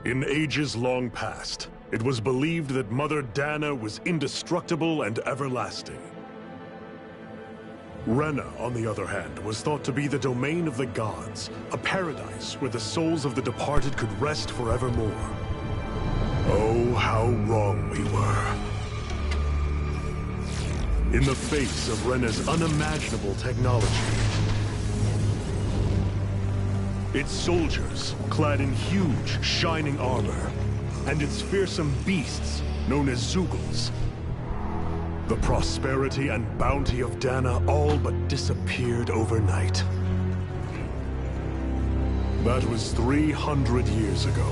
In ages long past, it was believed that Mother Dana was indestructible and everlasting. Rena, on the other hand, was thought to be the domain of the gods, a paradise where the souls of the departed could rest forevermore. Oh, how wrong we were. In the face of Rena's unimaginable technology, its soldiers, clad in huge, shining armor, and its fearsome beasts, known as Zeugles, the prosperity and bounty of Dana all but disappeared overnight. That was 300 years ago.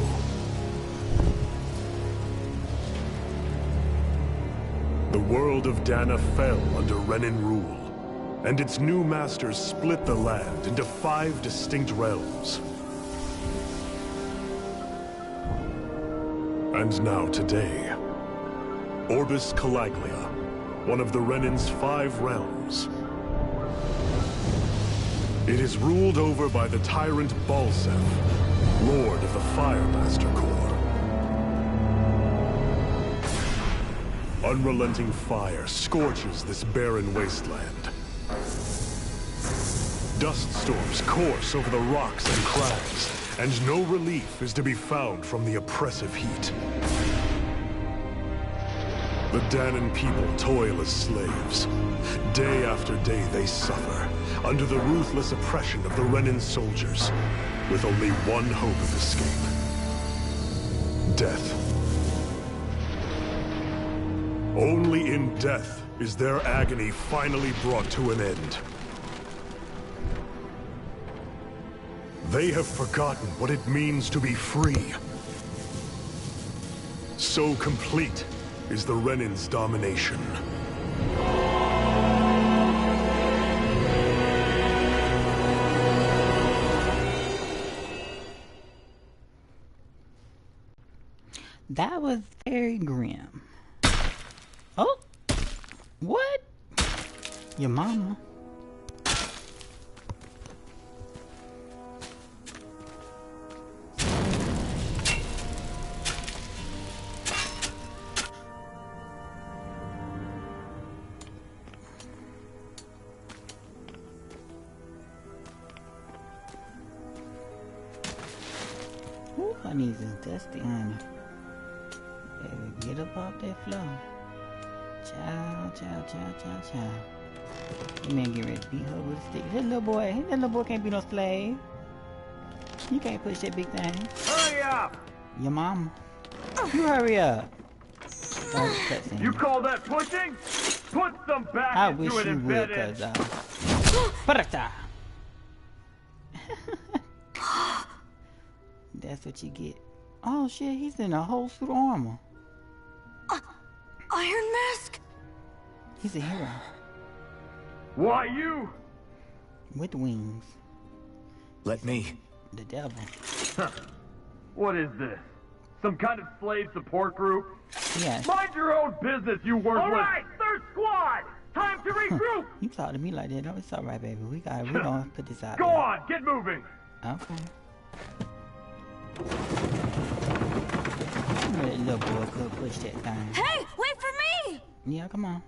The world of Dana fell under Renan rule, and its new masters split the land into 5 distinct realms. And now today, Orbis Calaglia, one of the Renan's 5 realms. It is ruled over by the tyrant Balseph, Lord of the Firemaster Corps. Unrelenting fire scorches this barren wasteland. Dust storms course over the rocks and crags, and no relief is to be found from the oppressive heat. The Danan people toil as slaves. Day after day they suffer, under the ruthless oppression of the Renan soldiers, with only one hope of escape: death. Only in death is their agony finally brought to an end. They have forgotten what it means to be free. So complete is the Renan's domination. That was very grim. Oh, what? Your mama. Ooh, her knees is dusty, honey. Baby, get up off that floor. Chow, chow, chow, chow, chow. You man get ready to beat her with a stick. That little boy can't be no slave. You can't push that big thing. Hurry up! Your mama. You hurry up. You call that pushing? Put some back I into wish it you and would, bet it. Parata. That's what you get. Oh shit, he's in a whole suit of armor. Iron Mask? He's a hero. Why you? With wings. Let me. The devil. Huh. What is this? Some kind of slave support group? Yes. Mind your own business, you worthless! Alright, third squad! Time to regroup! You talk to me like that. Oh, it's alright, baby. We gonna put this out. Go on, get moving! Okay. That little boy could push that thing. Hey, wait for me! Yeah, come on.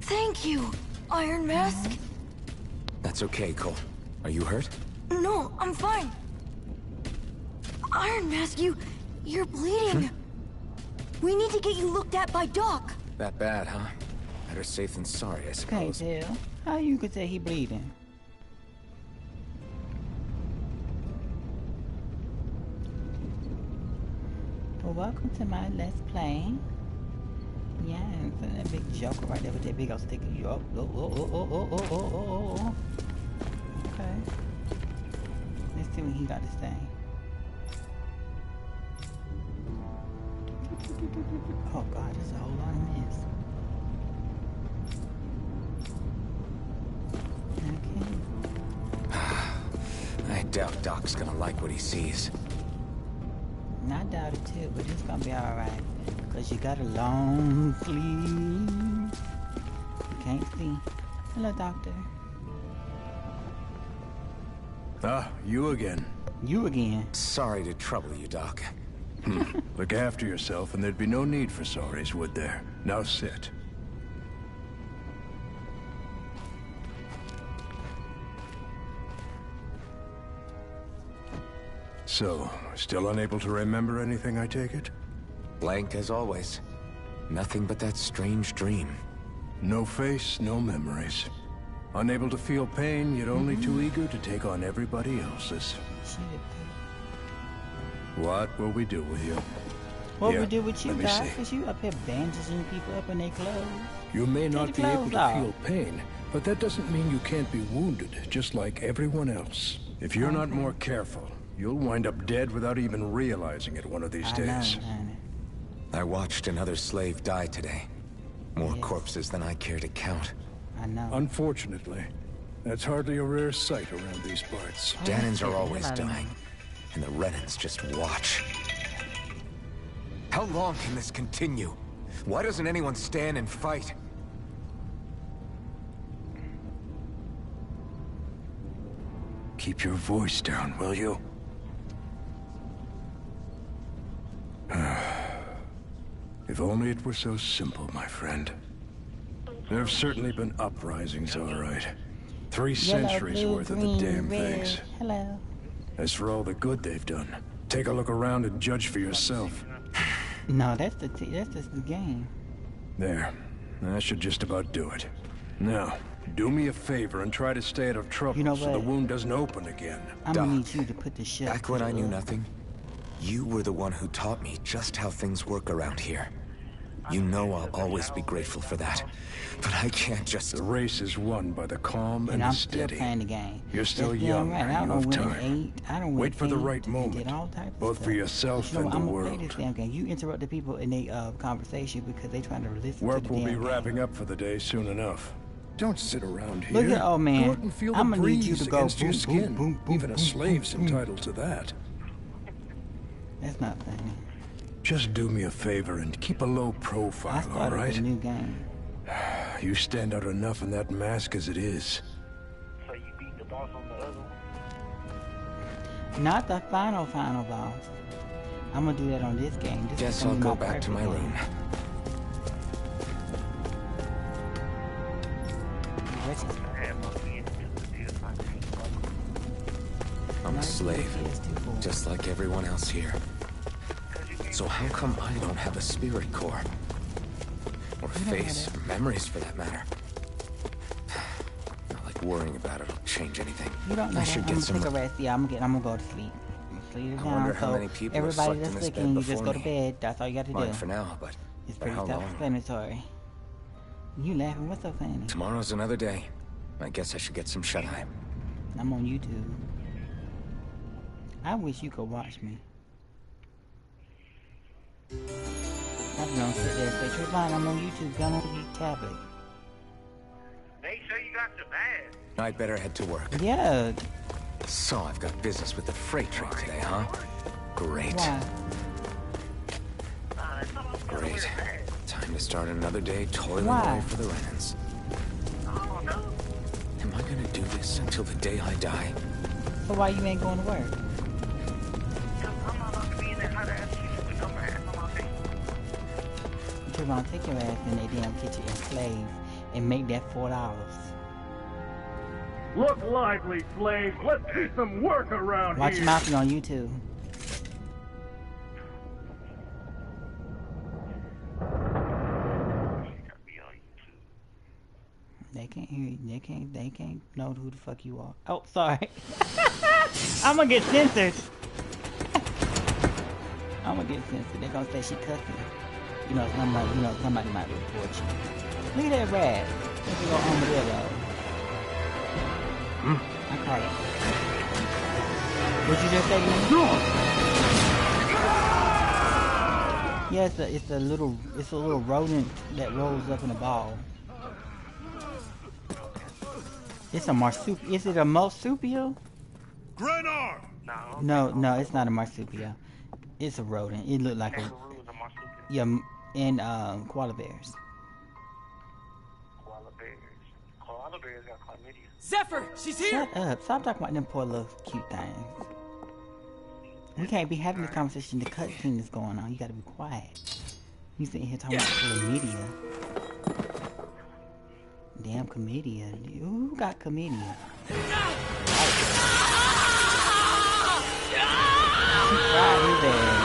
Thank you, Iron Mask. That's okay, Cole. Are you hurt? No, I'm fine. Iron Mask, you're bleeding. We need to get you looked at by Doc. That bad, huh? Better safe than sorry, I Can't suppose. tell. How you could say he bleeding? Well, welcome to my Let's Play. Yeah, and that big joker right there with that big old stick. Oh. Okay. Let's see what he got to say. Oh God, there's a whole lot of mess. I doubt Doc's gonna like what he sees. I doubt it too, but it's gonna be alright. Because you got a long sleeve. You can't see. Hello, doctor. Ah, you again. You again. Sorry to trouble you, Doc. Look after yourself, and there'd be no need for sorries, would there? Now sit. So, still unable to remember anything, I take it? Blank as always. Nothing but that strange dream. No face, no memories. Unable to feel pain, yet only too eager to take on everybody else's. What will we do with you? What Yeah, we do with you, let me guys? see. Because you up here bandaging people up in their clothes. You may Take not the be able clothes to off. feel pain, but that doesn't mean you can't be wounded, just like everyone else. If you're not more careful, you'll wind up dead without even realizing it one of these I know, days. honey. I watched another slave die today. More Yes. corpses than I care to count. I know. Unfortunately, that's hardly a rare sight around these parts. Danans take are the always hell out of dying, and the Renans just watch. How long can this continue? Why doesn't anyone stand and fight? Keep your voice down, will you? If only it were so simple, my friend. There have certainly been uprisings, all right. 3 Yellow, centuries blue, worth green, of the damn red. things. Hello. As for all the good they've done, take a look around and judge for yourself. No, that's just the game. There. That should just about do it. Now, do me a favor and try to stay out of trouble You know so the what? wound doesn't open again. I'm Doc, gonna need you to put the shit. Back when I knew nothing, you were the one who taught me just how things work around here. You know I'll always be grateful for that. But I can't just... The race is won by the calm and And the I'm still steady. playing the game. You're still That's damn young, right. and I you don't have win time. I don't win Wait for the eight right and moment, did all types of both for stuff. yourself But you know and what? the I'm gonna play world. this damn game. You interrupt the people in their conversation because they trying to listen Work to the will damn be game. wrapping up for the day soon enough. Don't sit around here. Look at old man. Go out and feel the I'ma need you breeze to go against your boom, skin. boom, boom, boom, Even a boom, slave's boom, boom. entitled to that. That's not funny. Just do me a favor and keep a low I profile, all started right? a new game. You stand out enough in that mask as it is. So you beat the boss on the other one? Not the final boss. I'm gonna do that on this game. This Guess is gonna I'll be go my back to my perfect room. game. What's it? I have no kids to the deal. I can't I'm Not a slave, kids, too, boy. just like everyone else here. So how come I don't have a spirit core? Or a You don't face, have or memories for that matter? Not like worrying about it'll change anything. You don't know I that. should I'm get gonna some... take a rest. Yeah, I'm gonna go to sleep. Sleep it I down. wonder how So many people have everybody slept that's in this looking, bed you just before go to me. bed. That's all you got to do. Mine for now, but It's for pretty how long? self-explanatory. You laughing? What's so funny? Tomorrow's another day. I guess I should get some shut-eye. I'm on YouTube. I wish you could watch me. I'm gonna sit there and say, Trayvon, I'm on YouTube. Gun on the tablet. Make sure you got your badge. I'd better head to work. Yeah. So I've got business with the freight train today, huh? Great. Why? Great. Time to start another day toiling Why? away for the Renans. Am I gonna do this until the day I die? So why you ain't going to work? I'm not about to be in that hot ass kitchen with no ass on my face. Trayvon, take your ass in that damn kitchen and slave and make that $4. Look lively, slaves. Let's see some work around Watch here. your mouth on YouTube. They can't hear you. They can't know who the fuck you are. Oh, sorry. I'm gonna get censored. I'm gonna get censored. They're gonna say she cussing. Somebody might report you. Look at that rat. Let's go armadillo. I caught it. What'd you just say to me? Yeah, it's a little rodent that rolls up in a ball. It's a marsupial. Is it a marsupial? Grenar! No, it's not a marsupial. It's a rodent. It looked like a Kangaroos are marsupial. yeah, and koala bears. Koala bears. Koala bears got chlamydia. Zephyr, she's here. Shut up. Stop talking about them poor little cute things. We can't be having this conversation. The cutscene is going on. You gotta be quiet. You sitting here talking about chlamydia. Damn chlamydia. Who got chlamydia? She fried his ass.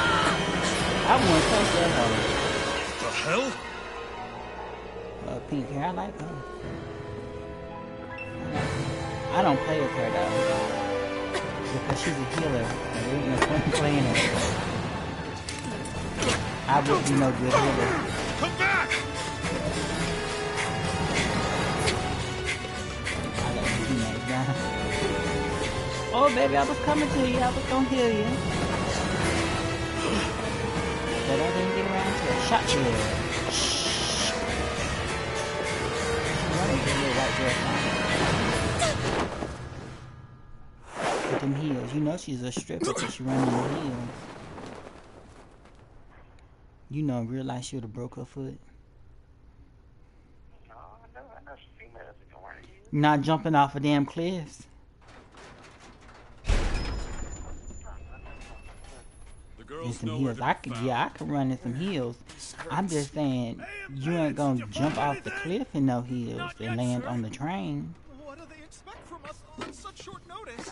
I wouldn't touch that hoe. The hell? Pink hair, I like her. I don't play with her though. Because she's a healer. And there ain't no point in playing her. I would be no good healer. Come back! I let my teammates down. Oh baby, I was coming to you. I was gonna heal you. But I didn't get around to a shot to you. With them heels. You know she's a stripper because she running the heels. You know, in real life she would have broke her foot. No, I know females that can wear heels. Not jumping off of damn cliffs. In some heels. I could run in some heels. I'm just saying, you ain't gonna jump off the cliff in no heels and land on the train. What do they expect from us on such short notice?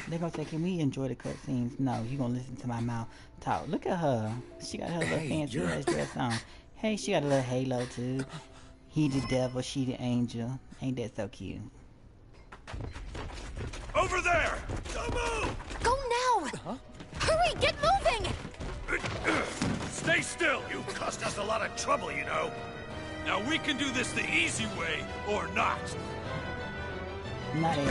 They're gonna say, can we enjoy the cutscenes? No, you gonna listen to my mouth talk. Look at her. She got her little fancy ass dress on. Hey, she got a little halo too. He the devil, she the angel. Ain't that so cute? Over there! Don't move! Go now! Huh? Hurry, get moving! Stay still! You caused us a lot of trouble, you know. Now we can do this the easy way, or not. Not it.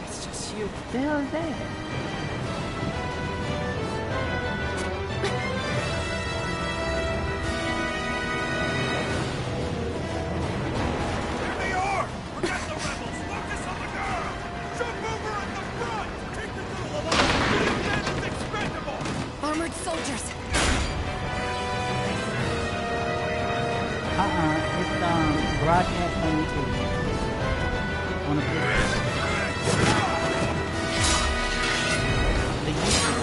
It's just you. What the hell is that? There they are! Forget the rebels! Focus on the girl! Jump over at the front! Take the girl along! That is expendable! Armored soldiers! It's broadcast on YouTube. On a video. The YouTube.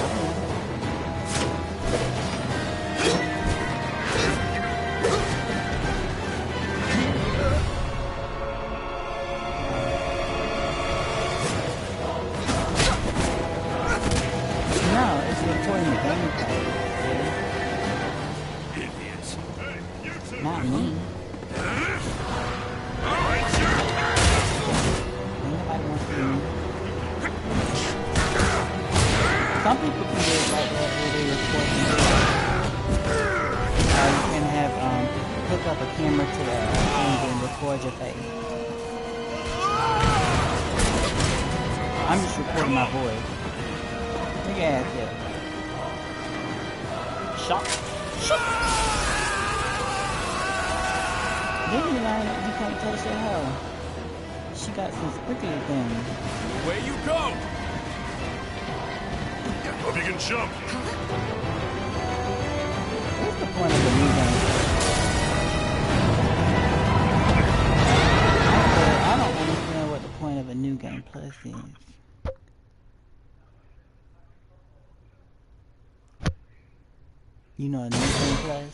No, it's recording the gameplay. Idiots! Hey, you two! Not me. Alright, sure! Nobody wants to do. Some people can do it like that where they record the video. You can have hook up a camera to the thing and record your face. I'm just recording my voice. Look at that. Shot. Didn't you learn that you can't touch that hoe? She got some sprinkly things. Away you go! Hope you can jump! What's the point of the new game? I don't understand what the point of a new game plus is. You know, a new game plus,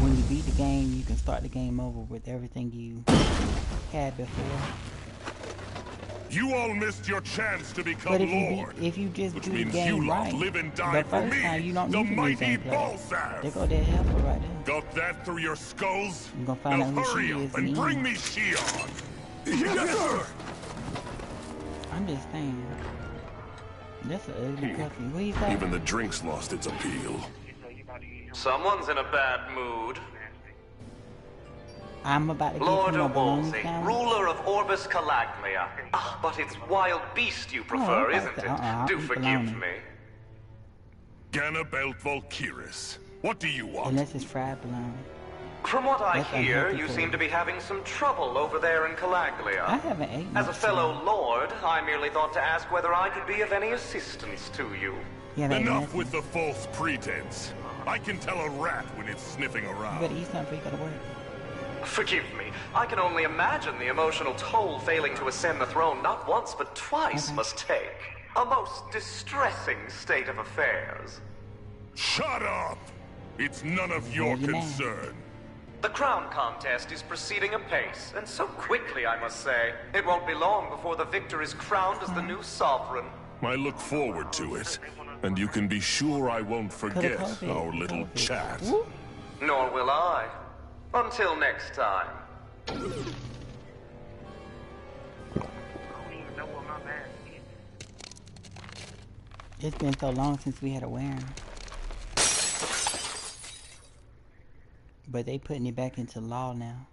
when you beat the game, you can start the game over with everything you had before. You all missed your chance to become But Lord. if you just Which do the means game you lot right, live and die the for first me, time you don't the need the new mighty game plus. Balzac. There go that helper right there. Got that through your skulls? You gonna find now out who hurry she up is and and bring eat. me Shion. Yes, sir. I'm just saying. That's an ugly puppy. What you say? Even the drink's lost its appeal. Someone's in a bad mood. I'm about to get Lord some of more baloney Wolsey, sandwich. ruler of Orbis Calagmia. Ah, but it's wild beast you prefer, okay. isn't it? I'll Do eat forgive bologna. me. Ganabelt Valkyris. What do you want? Unless it's fried bologna. From what I That's hear, unhappy you for seem you. to be having some trouble over there in I Calaglia. haven't eaten As a much, fellow so- lord, I merely thought to ask whether I could be of any assistance to you. You haven't eaten Enough nothing. with the false pretense. I can tell a rat when it's sniffing You around. better eat something before you go to work. Forgive me, I can only imagine the emotional toll failing to ascend the throne not once but twice Okay. must take. A most distressing state of affairs. Shut up! It's none of your Maybe not. concern. The crown contest is proceeding apace, and so quickly, I must say. It won't be long before the victor is crowned as the new sovereign. I look forward to it. And you can be sure I won't forget COVID. our little COVID. chat. Woo. Nor will I. Until next time. I don't even know what my mask is. It's been so long since we had to wear 'em. But they putting it back into law now.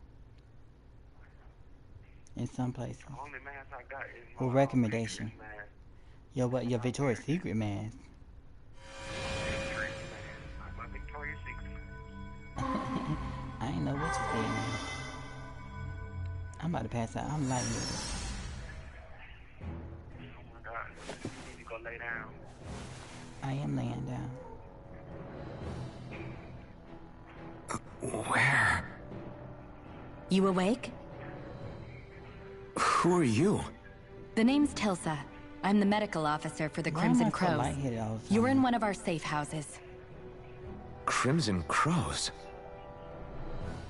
In some places. The only mask I got is my Or recommendation. Victoria's mask. Your Victoria's Secret mask. Victoria's mask. Like my Victoria's Secret. I ain't know what you said, man. I'm about to pass out. I'm lighting it. Oh my god. You need to go lay down. I am laying down. Where? You awake? Who are you? The name's Tilsa. I'm the medical officer for the Why am Crimson I so Crows. lightheaded all the time? You're in one of our safe houses. Crimson Crows.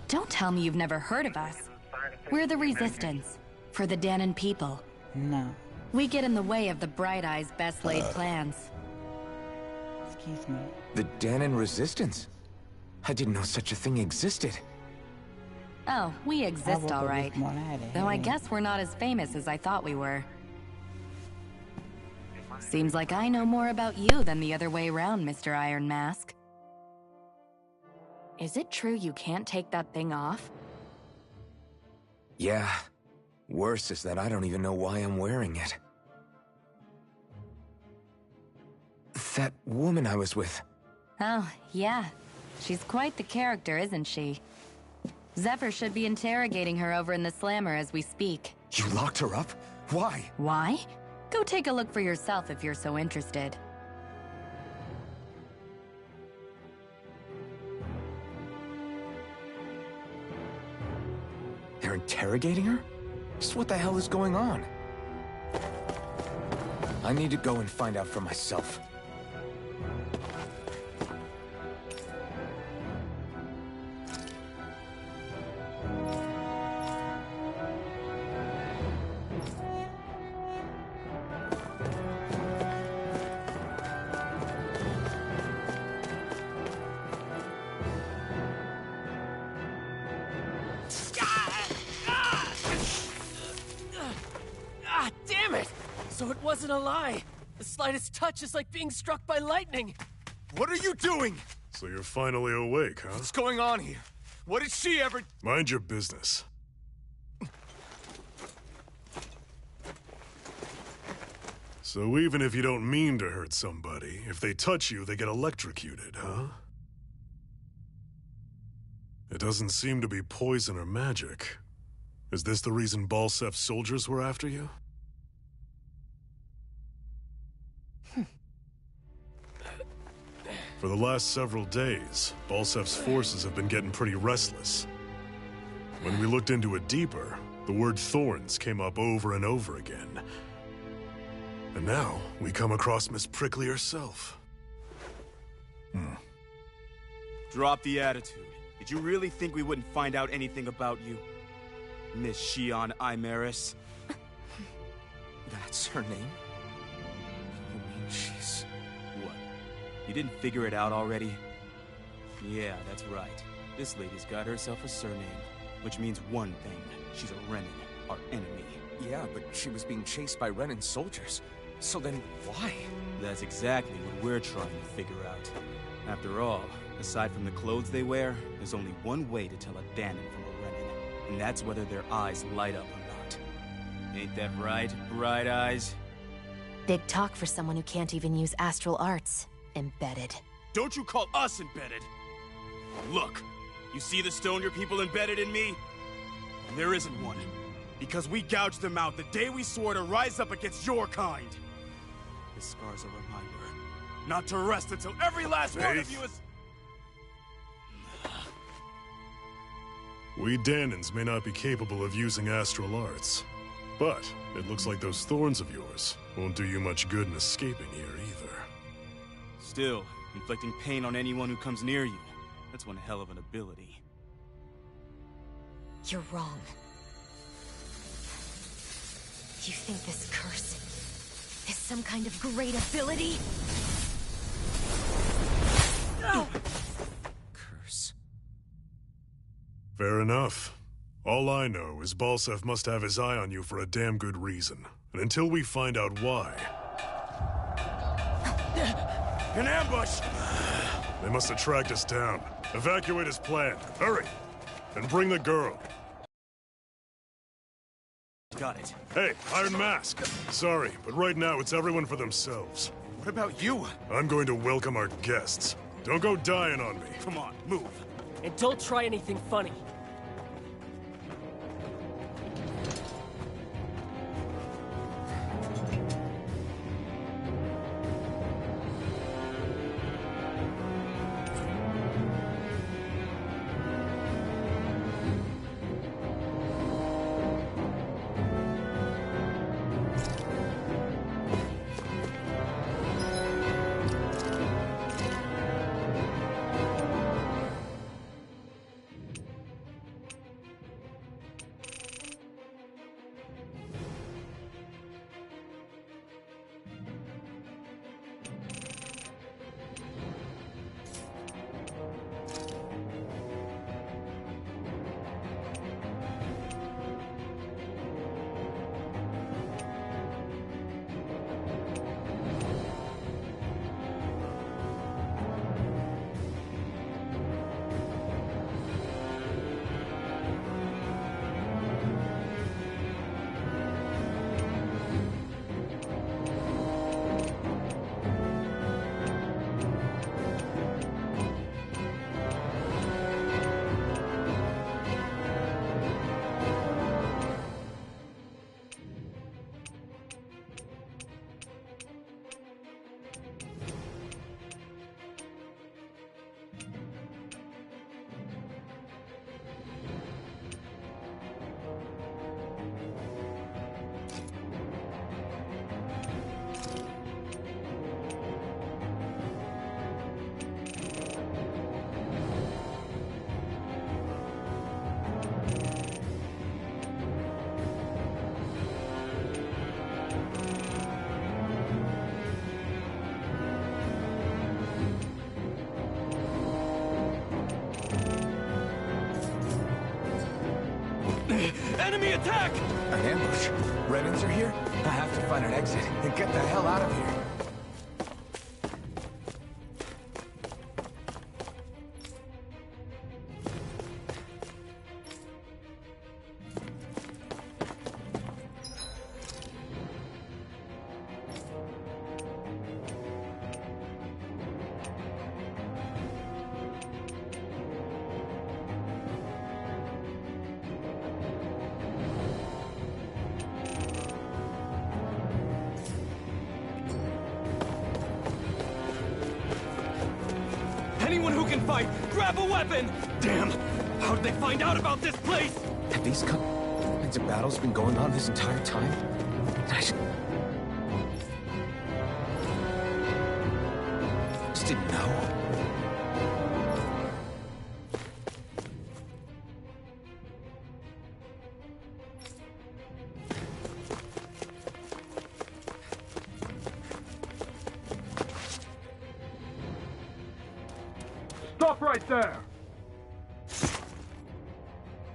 Don't tell me you've never heard of us. We're the Resistance, for the Danon people. No. We get in the way of the Bright Eyes' best laid plans. Excuse me. The Danon Resistance? I didn't know such a thing existed. Oh, we I exist woke all up right. this morning, I had a Though I headache. guess we're not as famous as I thought we were. Seems like I know more about you than the other way around, Mr. Iron Mask. Is it true you can't take that thing off? Yeah. Worse is that I don't even know why I'm wearing it. That woman I was with. Oh, yeah. She's quite the character, isn't she? Zephyr should be interrogating her over in the Slammer as we speak. You locked her up? Why? Why? Go take a look for yourself if you're so interested. They're interrogating her? Just what the hell is going on? I need to go and find out for myself. Ah, damn it! So it wasn't a lie. The slightest touch is like being struck by lightning. What are you doing? So you're finally awake, huh? What's going on here? What did she ever... Mind your business. So even if you don't mean to hurt somebody, if they touch you, they get electrocuted, huh? It doesn't seem to be poison or magic. Is this the reason Balsef's soldiers were after you? For the last several days, Balsef's forces have been getting pretty restless. When we looked into it deeper, the word thorns came up over and over again. And now, we come across Miss Prickly herself. Drop the attitude. Did you really think we wouldn't find out anything about you? Miss Shion Imaris? That's her name? You mean she's... What? You didn't figure it out already? Yeah, that's right. This lady's got herself a surname, which means one thing. She's a Renan, our enemy. Yeah, but she was being chased by Renan soldiers. So then, why? That's exactly what we're trying to figure out. After all, aside from the clothes they wear, there's only one way to tell a Danon from a Renan, and that's whether their eyes light up or not. Ain't that right, Bright Eyes? Big talk for someone who can't even use astral arts. Embedded. Don't you call us embedded! Look, You see the stone your people embedded in me? And there isn't one. Because we gouged them out the day we swore to rise up against your kind. This scar's a reminder. Not to rest until every last one of you is... We Danans may not be capable of using astral arts, but it looks like those thorns of yours won't do you much good in escaping here either. Still, inflicting pain on anyone who comes near you, that's one hell of an ability. You're wrong. You think this curse is some kind of great ability? Curse. Fair enough. All I know is Balsev must have his eye on you for a damn good reason. And until we find out why... An ambush! They must have tracked us down. Evacuate as planned. Hurry! And bring the girl. Got it. Hey, Iron Mask. Sorry, but right now it's everyone for themselves. What about you? I'm going to welcome our guests. Don't go dying on me. Come on, move. And don't try anything funny. Enemy attack! An ambush? Renans are here? I have to find an exit and get the hell out of here. Anyone who can fight, grab a weapon! Damn! How'd they find out about this place? Have these kinds of battles been going on this entire time? I just didn't know. Stop right there!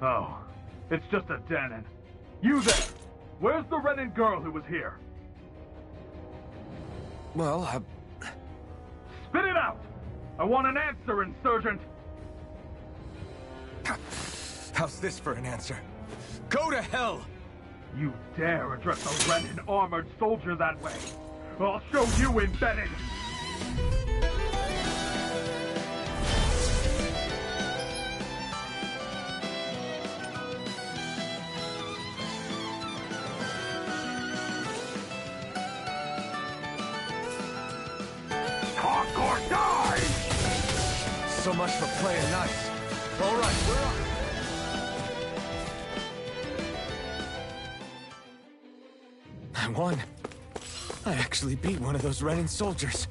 Oh, it's just a Danan. You there! Where's the Renan girl who was here? Well, Spit it out! I want an answer, Insurgent! How's this for an answer? Go to hell! You dare address a Renan armored soldier that way? I'll show you embedded! Walk or die! So much for playing nice. All right, we're on. I won. I actually beat one of those Renan soldiers.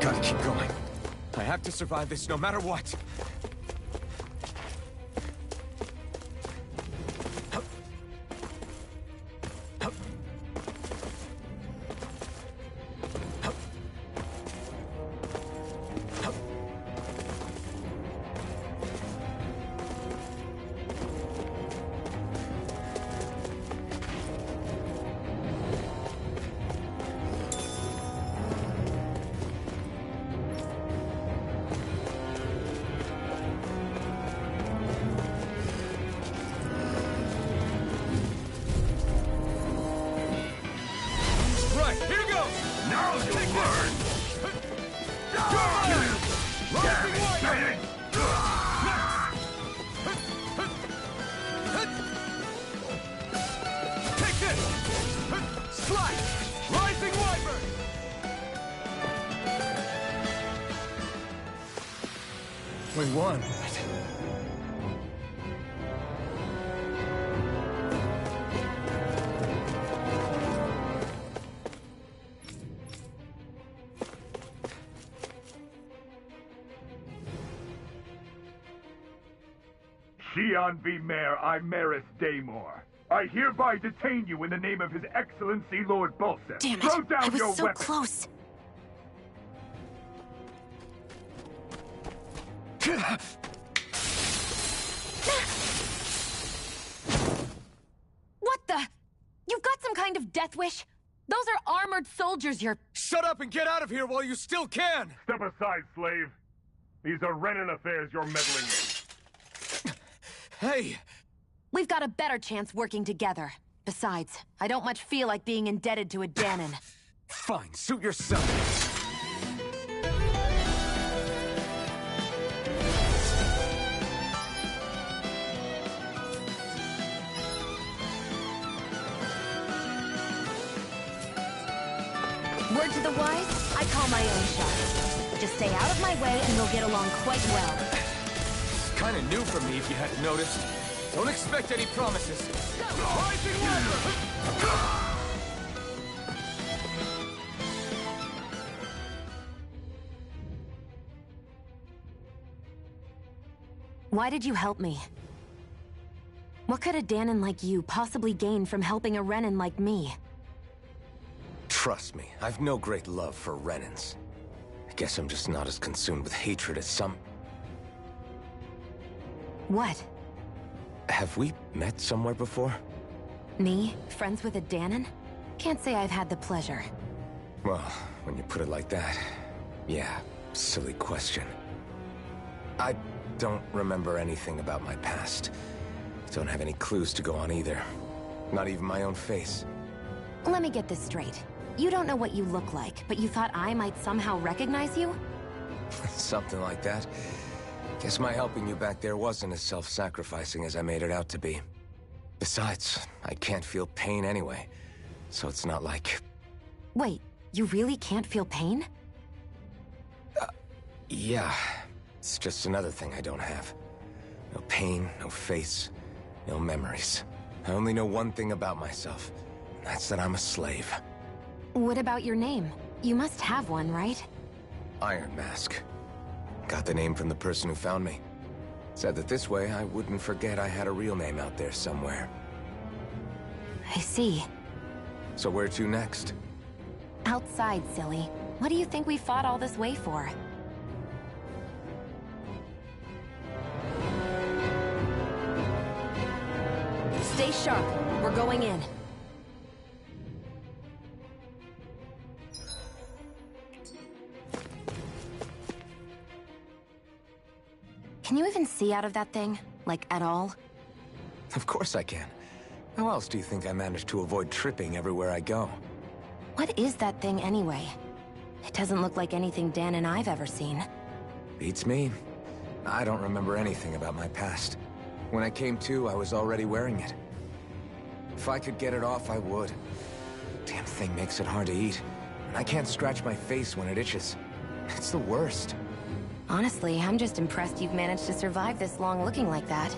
Gotta keep going. I have to survive this no matter what. We won. Xi'an V. Mayor Imaris Daymore. I hereby detain you in the name of His Excellency Lord Bulseth. Damn it! Throw down I was your so weapon. close. What the? You've got some kind of death wish? Those are armored soldiers you're— Shut up and get out of here while you still can! Step aside, slave. These are Renan affairs you're meddling with. Hey! We've got a better chance working together. Besides, I don't much feel like being indebted to a Danon. Fine, suit yourself. Word to the wise, I call my own shot. Just stay out of my way and we'll get along quite well. It's kind of new for me if you hadn't noticed. Don't expect any promises. Rising Weapon! Why did you help me? What could a Danon like you possibly gain from helping a Renan like me? Trust me, I've no great love for Renans. I guess I'm just not as consumed with hatred as some... What? Have we met somewhere before? Me? Friends with a Danon? Can't say I've had the pleasure. Well, when you put it like that, yeah, silly question. I don't remember anything about my past. Don't have any clues to go on either. Not even my own face. Let me get this straight. You don't know what you look like, but you thought I might somehow recognize you? Something like that. Guess my helping you back there wasn't as self-sacrificing as I made it out to be. Besides, I can't feel pain anyway, so it's not like... Wait, you really can't feel pain? Yeah. It's just another thing I don't have. No pain, no face, no memories. I only know one thing about myself, and that's that I'm a slave. What about your name? You must have one, right? Iron Mask. Got the name from the person who found me. Said that this way I wouldn't forget I had a real name out there somewhere. I see. So where to next? Outside, silly. What do you think we fought all this way for? Stay sharp. We're going in. Can you even see out of that thing? Like, at all? Of course I can. How else do you think I managed to avoid tripping everywhere I go? What is that thing anyway? It doesn't look like anything Dan and I've ever seen. Beats me. I don't remember anything about my past. When I came to, I was already wearing it. If I could get it off, I would. Damn thing makes it hard to eat. And I can't scratch my face when it itches. It's the worst. Honestly, I'm just impressed you've managed to survive this long looking like that.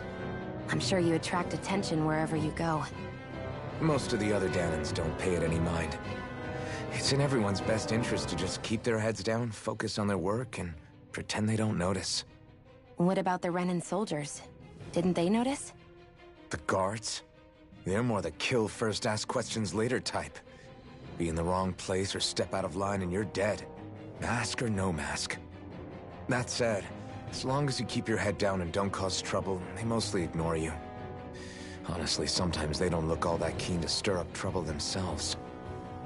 I'm sure you attract attention wherever you go. Most of the other Danans don't pay it any mind. It's in everyone's best interest to just keep their heads down, focus on their work, and pretend they don't notice. What about the Renan soldiers? Didn't they notice? The guards? They're more the kill first, ask questions later type. Be in the wrong place or step out of line and you're dead. Mask or no mask. That said, as long as you keep your head down and don't cause trouble, they mostly ignore you. Honestly, sometimes they don't look all that keen to stir up trouble themselves.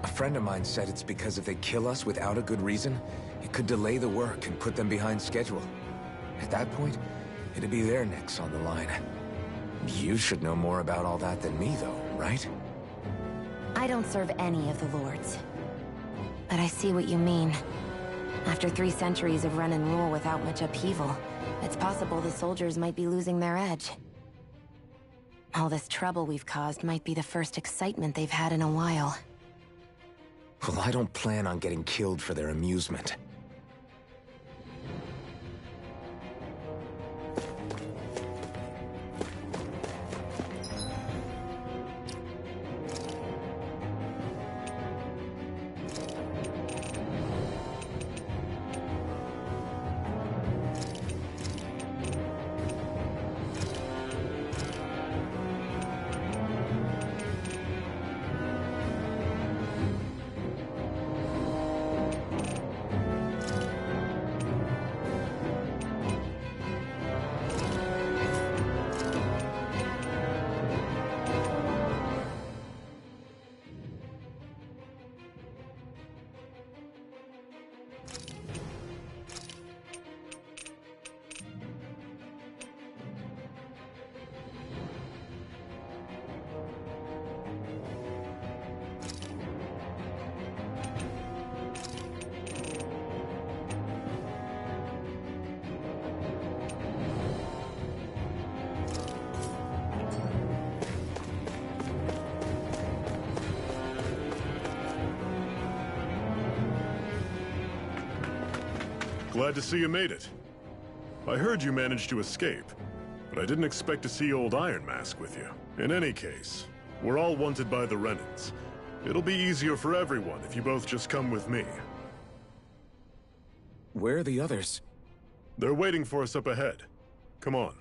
A friend of mine said it's because if they kill us without a good reason, it could delay the work and put them behind schedule. At that point, it'd be their necks on the line. You should know more about all that than me, though, right? I don't serve any of the lords. But I see what you mean. After 3 centuries of Renan rule without much upheaval, it's possible the soldiers might be losing their edge. All this trouble we've caused might be the first excitement they've had in a while. Well, I don't plan on getting killed for their amusement. Glad to see you made it. I heard you managed to escape, but I didn't expect to see old Iron Mask with you. In any case, we're all wanted by the Renans. It'll be easier for everyone if you both just come with me. Where are the others? They're waiting for us up ahead. Come on.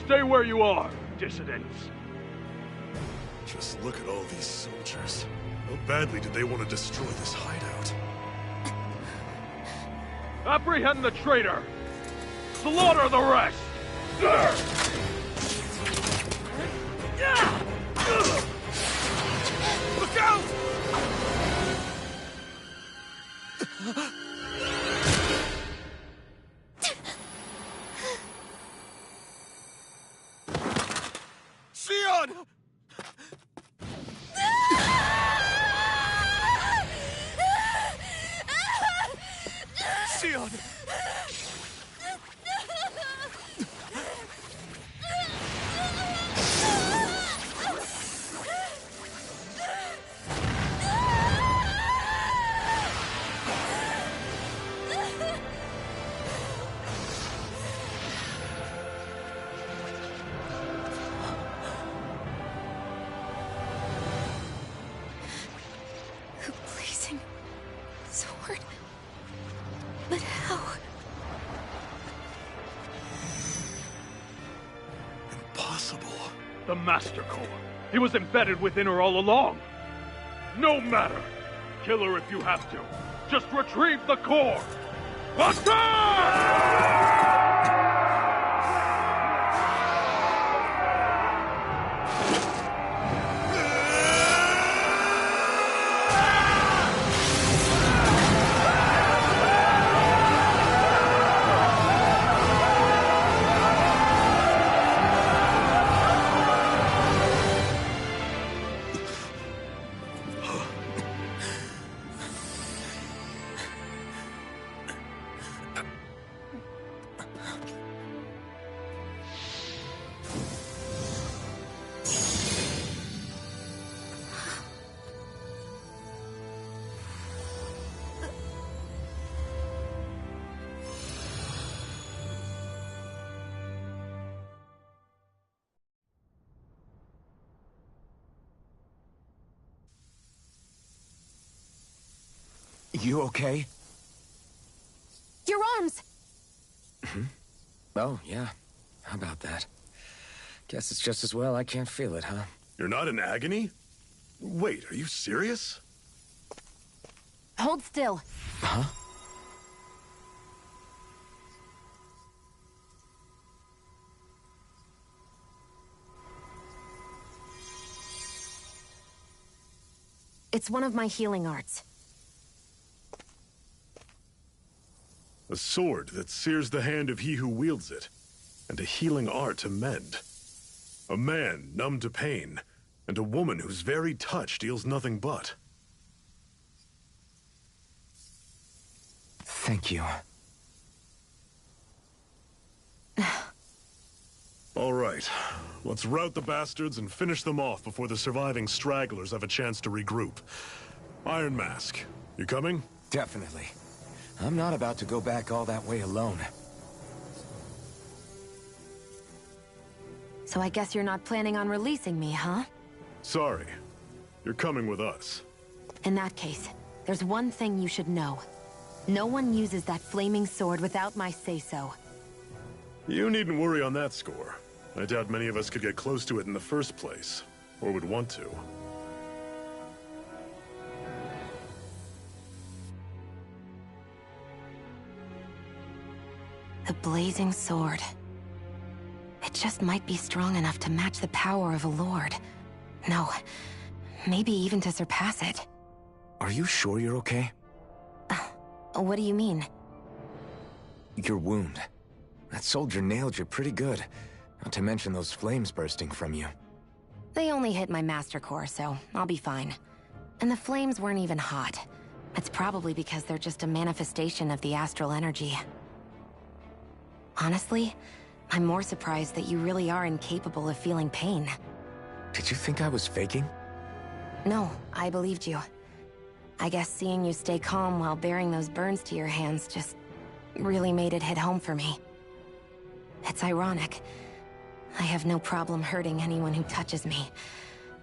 Stay where you are, dissidents. Just look at all these soldiers. How badly did they want to destroy this hideout? Apprehend the traitor! Slaughter the rest! Look out! Sion! Sion! impossible. The Master Core. He was embedded within her all along. No matter. Kill her if you have to. Just retrieve the core. Attack! You okay? Your arms! Oh, yeah. How about that? Guess it's just as well I can't feel it, huh? You're not in agony? Wait, are you serious? Hold still. Huh? It's one of my healing arts. A sword that sears the hand of he who wields it, and a healing art to mend. A man numb to pain, and a woman whose very touch deals nothing but. Thank you. All right, let's rout the bastards and finish them off before the surviving stragglers have a chance to regroup. Iron Mask, you coming? Definitely. I'm not about to go back all that way alone. So I guess you're not planning on releasing me, huh? Sorry. You're coming with us. In that case, there's one thing you should know. No one uses that flaming sword without my say-so. You needn't worry on that score. I doubt many of us could get close to it in the first place, or would want to. The blazing sword. It just might be strong enough to match the power of a lord. No, maybe even to surpass it. Are you sure you're okay? What do you mean? Your wound. That soldier nailed you pretty good. Not to mention those flames bursting from you. They only hit my master core, so I'll be fine. And the flames weren't even hot. It's probably because they're just a manifestation of the astral energy. Honestly, I'm more surprised that you really are incapable of feeling pain. Did you think I was faking? No, I believed you. I guess seeing you stay calm while bearing those burns to your hands just really made it hit home for me. It's ironic. I have no problem hurting anyone who touches me.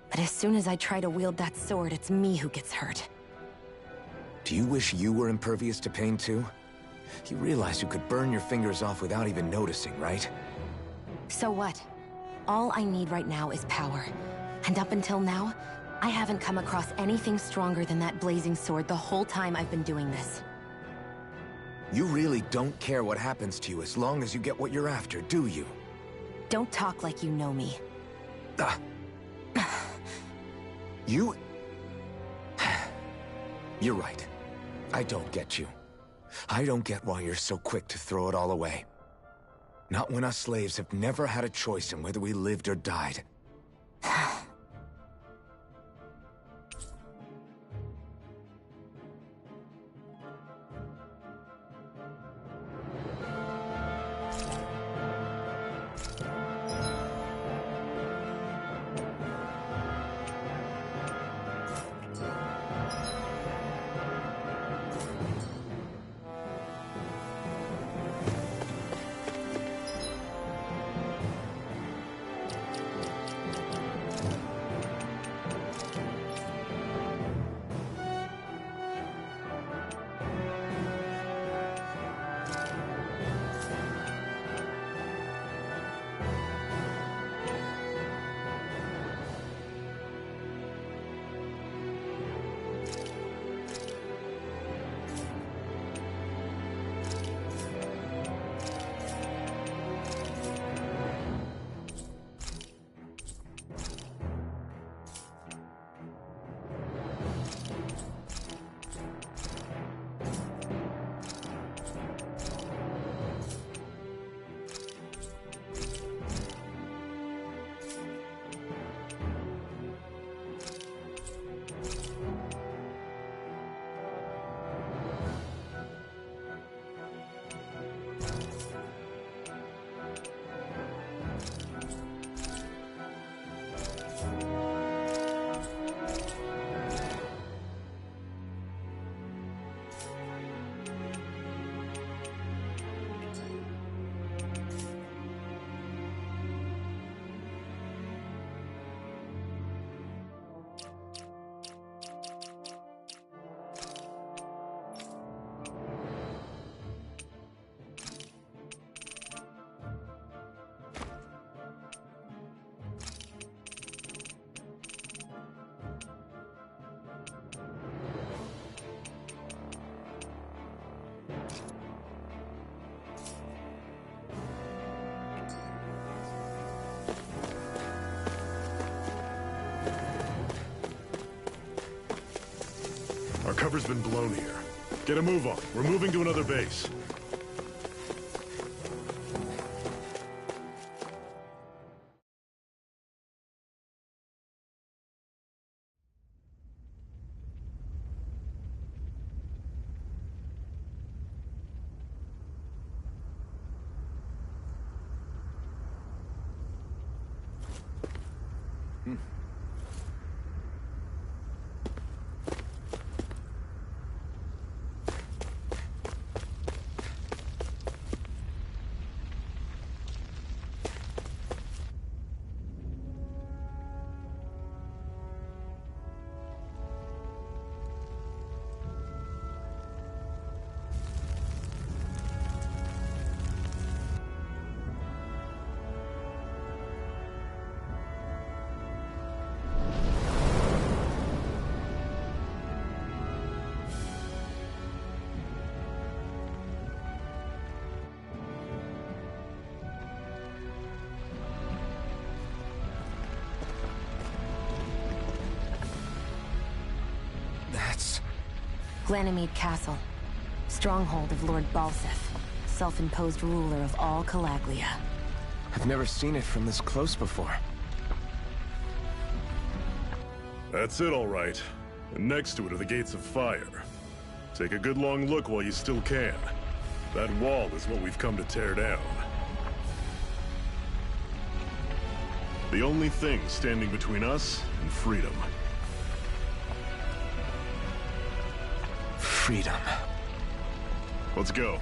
But as soon as I try to wield that sword, it's me who gets hurt. Do you wish you were impervious to pain too? You realize you could burn your fingers off without even noticing, right? So what? All I need right now is power. And up until now, I haven't come across anything stronger than that blazing sword the whole time I've been doing this. You really don't care what happens to you as long as you get what you're after, do you? Don't talk like you know me. You... You're right. I don't get you. I don't get why you're so quick to throw it all away. Not when us slaves have never had a choice in whether we lived or died. Cover's been blown here. Get a move on. We're moving to another base. Glanimede Castle, stronghold of Lord Balseph, self-imposed ruler of all Calaglia. I've never seen it from this close before. That's it, all right. And next to it are the Gates of Fire. Take a good long look while you still can. That wall is what we've come to tear down. The only thing standing between us and freedom. Freedom. Let's go.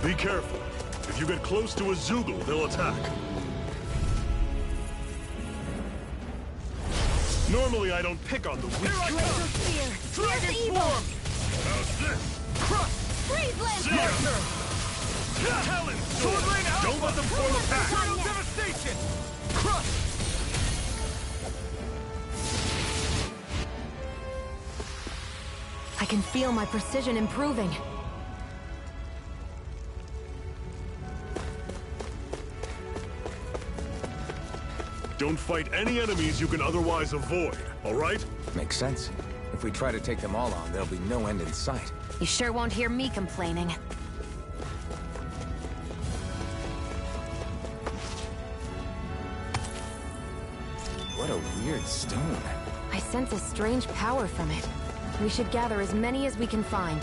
Be careful. If you get close to a Zeugle, they'll attack. Normally, I don't pick on the weak. Dragon form! How's this? Crush! Freeze Lancer! Monster! Talon Sword Sword! Rain Alpha! Don't let them form a pack! Eternal Devastation! Crush! I can feel my precision improving. Don't fight any enemies you can otherwise avoid, all right? Makes sense. If we try to take them all on, there'll be no end in sight. You sure won't hear me complaining. What a weird stone. I sense a strange power from it. We should gather as many as we can find.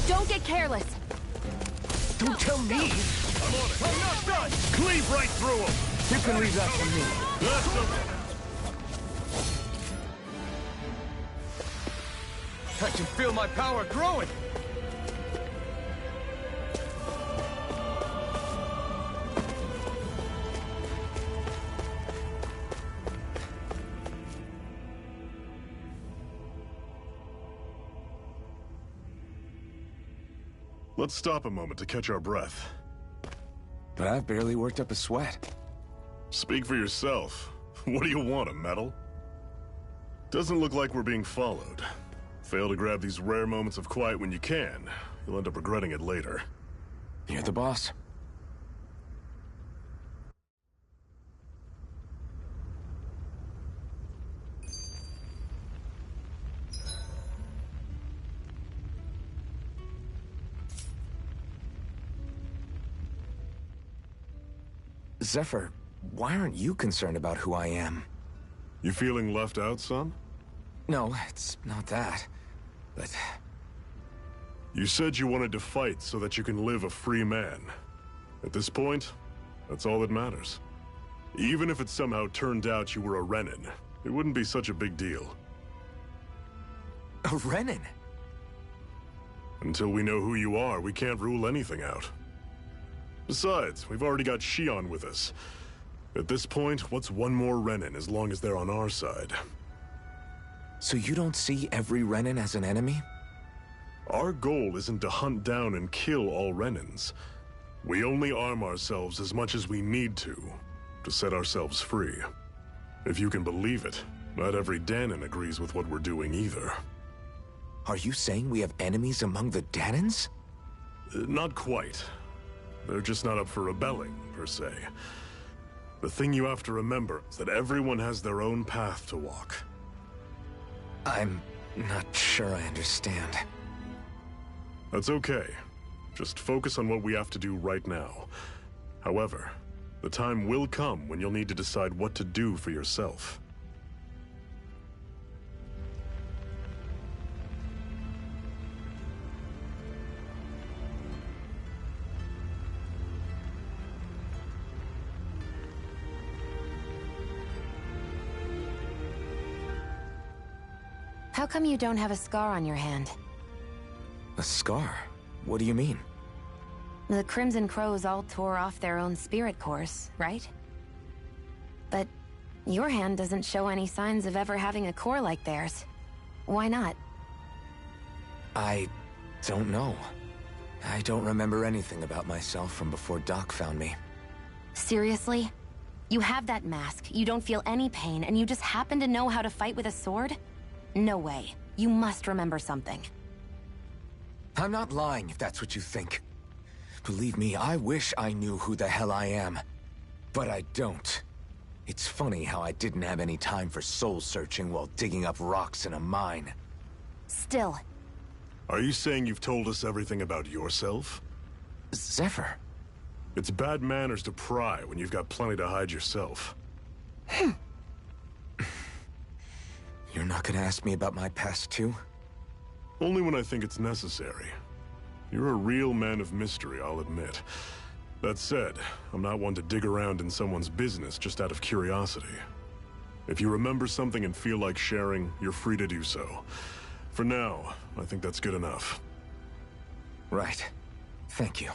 Don't get careless! Don't tell me! I'm on it! I'm not done! Cleave right through them! You can leave that to me. That's okay. I can feel my power growing! Let's stop a moment to catch our breath. But I've barely worked up a sweat. Speak for yourself. What do you want, a medal? Doesn't look like we're being followed. Fail to grab these rare moments of quiet when you can. You'll end up regretting it later. You're the boss. Zephyr, why aren't you concerned about who I am? You feeling left out, son? No, it's not that. But... You said you wanted to fight so that you can live a free man. At this point, that's all that matters. Even if it somehow turned out you were a Renin, it wouldn't be such a big deal. A Renin? Until we know who you are, we can't rule anything out. Besides, we've already got Shion with us. At this point, what's one more Renin as long as they're on our side? So you don't see every Renin as an enemy? Our goal isn't to hunt down and kill all Renins. We only arm ourselves as much as we need to set ourselves free. If you can believe it, not every Dahnan agrees with what we're doing either. Are you saying we have enemies among the Dahnans? Not quite. They're just not up for rebelling, per se. The thing you have to remember is that everyone has their own path to walk. I'm not sure I understand. That's okay. Just focus on what we have to do right now. However, the time will come when you'll need to decide what to do for yourself. How come you don't have a scar on your hand? A scar? What do you mean? The Crimson Crows all tore off their own spirit cores, right? But your hand doesn't show any signs of ever having a core like theirs. Why not? I don't know. I don't remember anything about myself from before Doc found me. Seriously? You have that mask, you don't feel any pain, and you just happen to know how to fight with a sword? No way. You must remember something. I'm not lying if that's what you think. Believe me, I wish I knew who the hell I am. But I don't. It's funny how I didn't have any time for soul-searching while digging up rocks in a mine. Still. Are you saying you've told us everything about yourself? Zephyr. It's bad manners to pry when you've got plenty to hide yourself. You're not gonna ask me about my past, too? Only when I think it's necessary. You're a real man of mystery, I'll admit. That said, I'm not one to dig around in someone's business just out of curiosity. If you remember something and feel like sharing, you're free to do so. For now, I think that's good enough. Right. Thank you.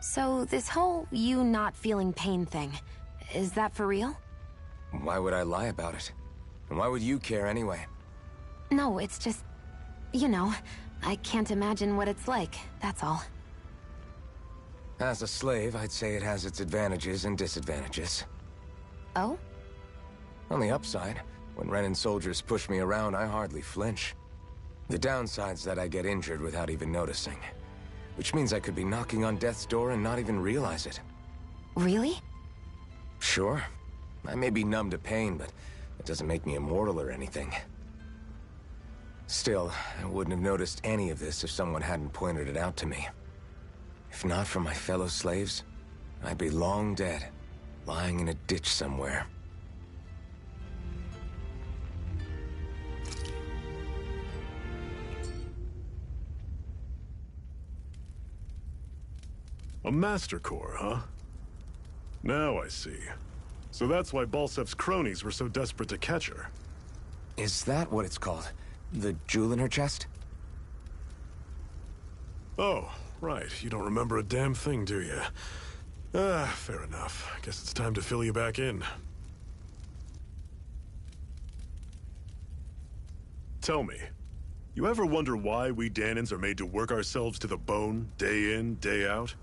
So, this whole you not feeling pain thing, is that for real? Why would I lie about it? And why would you care anyway? No, it's just... you know, I can't imagine what it's like, that's all. As a slave, I'd say it has its advantages and disadvantages. Oh? On the upside, when Renin soldiers push me around, I hardly flinch. The downside's that I get injured without even noticing. Which means I could be knocking on death's door and not even realize it. Really? Sure. I may be numb to pain, but it doesn't make me immortal or anything. Still, I wouldn't have noticed any of this if someone hadn't pointed it out to me. If not for my fellow slaves, I'd be long dead, lying in a ditch somewhere. A Master Core, huh? Now I see. So that's why Balsef's cronies were so desperate to catch her. Is that what it's called? The jewel in her chest? Oh, right. You don't remember a damn thing, do you? Ah, fair enough. Guess it's time to fill you back in. Tell me, you ever wonder why we Dahnans are made to work ourselves to the bone, day in, day out?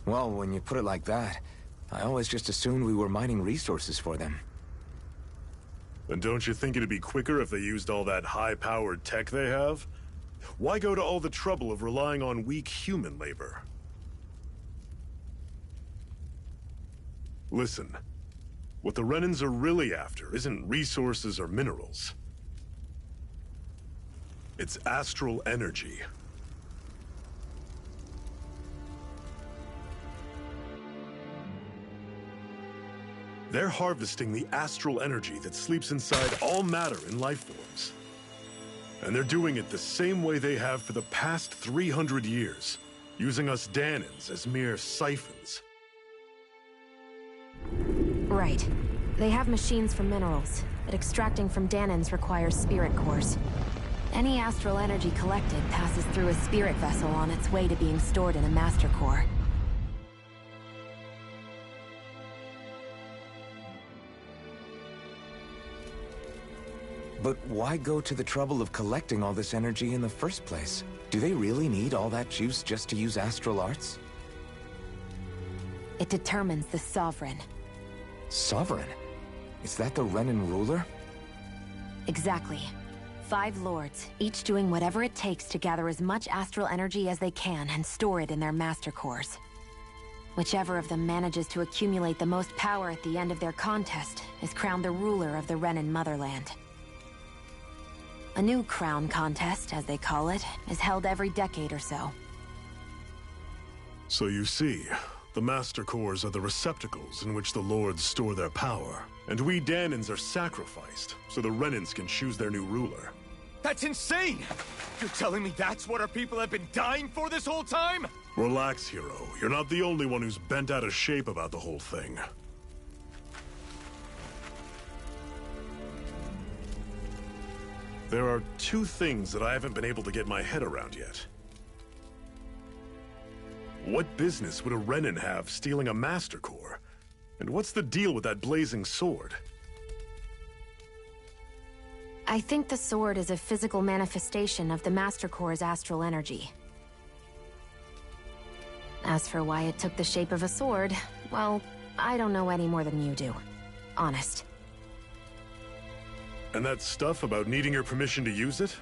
Well, when you put it like that, I always just assumed we were mining resources for them. Then don't you think it'd be quicker if they used all that high-powered tech they have? Why go to all the trouble of relying on weak human labor? Listen, what the Renins are really after isn't resources or minerals. It's astral energy. They're harvesting the astral energy that sleeps inside all matter in life forms. And they're doing it the same way they have for the past 300 years, using us Dahnans as mere siphons. Right. They have machines for minerals, but extracting from Dahnans requires spirit cores. Any astral energy collected passes through a spirit vessel on its way to being stored in a master core. But why go to the trouble of collecting all this energy in the first place? Do they really need all that juice just to use astral arts? It determines the Sovereign. Sovereign? Is that the Renan ruler? Exactly. 5 lords, each doing whatever it takes to gather as much astral energy as they can and store it in their master cores. Whichever of them manages to accumulate the most power at the end of their contest is crowned the ruler of the Renan motherland. A new crown contest, as they call it, is held every decade or so. So you see, the Master Cores are the receptacles in which the Lords store their power. And we Dahnans are sacrificed, so the Renans can choose their new ruler. That's insane! You're telling me that's what our people have been dying for this whole time? Relax, hero. You're not the only one who's bent out of shape about the whole thing. There are 2 things that I haven't been able to get my head around yet. What business would a Renan have stealing a Master Core? And what's the deal with that blazing sword? I think the sword is a physical manifestation of the Master Core's astral energy. As for why it took the shape of a sword, well, I don't know any more than you do. Honest. And that stuff about needing your permission to use it?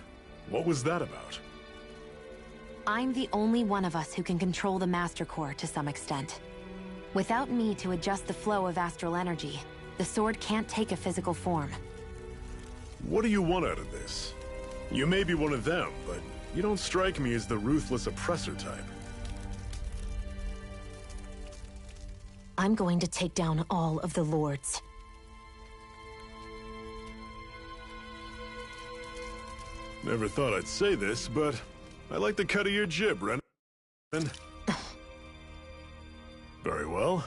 What was that about? I'm the only one of us who can control the Master Core to some extent. Without me to adjust the flow of astral energy, the sword can't take a physical form. What do you want out of this? You may be one of them, but you don't strike me as the ruthless oppressor type. I'm going to take down all of the lords. Never thought I'd say this, but I like the cut of your jib, Renan. Very well.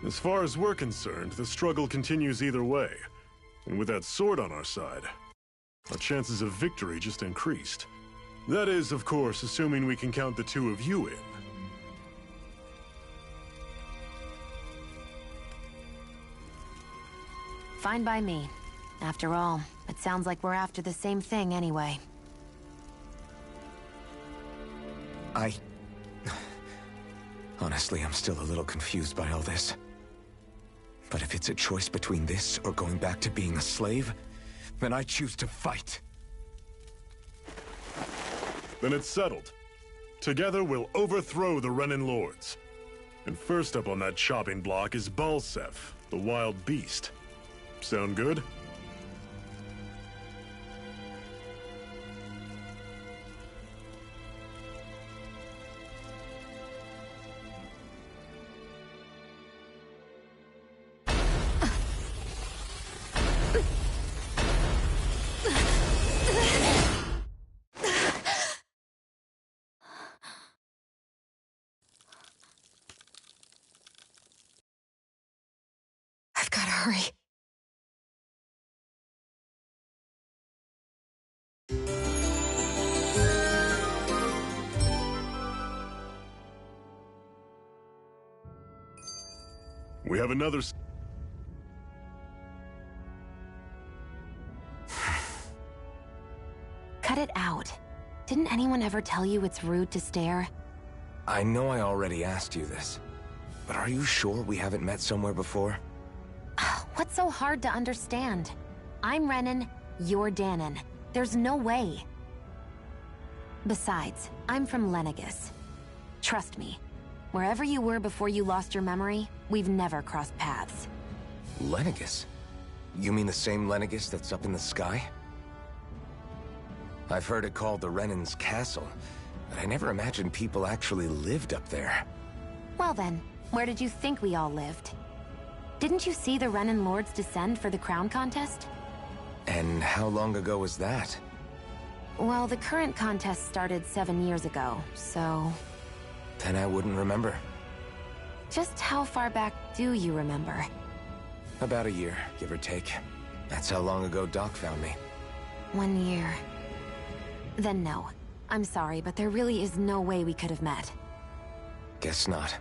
As far as we're concerned, the struggle continues either way. And with that sword on our side, our chances of victory just increased. That is, of course, assuming we can count the 2 of you in. Fine by me. After all, it sounds like we're after the same thing anyway. Honestly, I'm still a little confused by all this. But if it's a choice between this or going back to being a slave, then I choose to fight. Then it's settled. Together we'll overthrow the Renan Lords. And first up on that chopping block is Balseph, the wild beast. Sound good? I've gotta hurry. We have another... Cut it out. Didn't anyone ever tell you it's rude to stare? I know I already asked you this, but are you sure we haven't met somewhere before? What's so hard to understand? I'm Renan, you're Dahnan. There's no way. Besides, I'm from Lenegis. Trust me, wherever you were before you lost your memory, we've never crossed paths. Lenegis? You mean the same Lenegis that's up in the sky? I've heard it called the Renan's Castle, but I never imagined people actually lived up there. Well then, where did you think we all lived? Didn't you see the Renan Lords descend for the crown contest? And how long ago was that? Well, the current contest started 7 years ago, so... Then I wouldn't remember. Just how far back do you remember? About a year, give or take. That's how long ago Doc found me. 1 year. Then no. I'm sorry, but there really is no way we could have met. Guess not.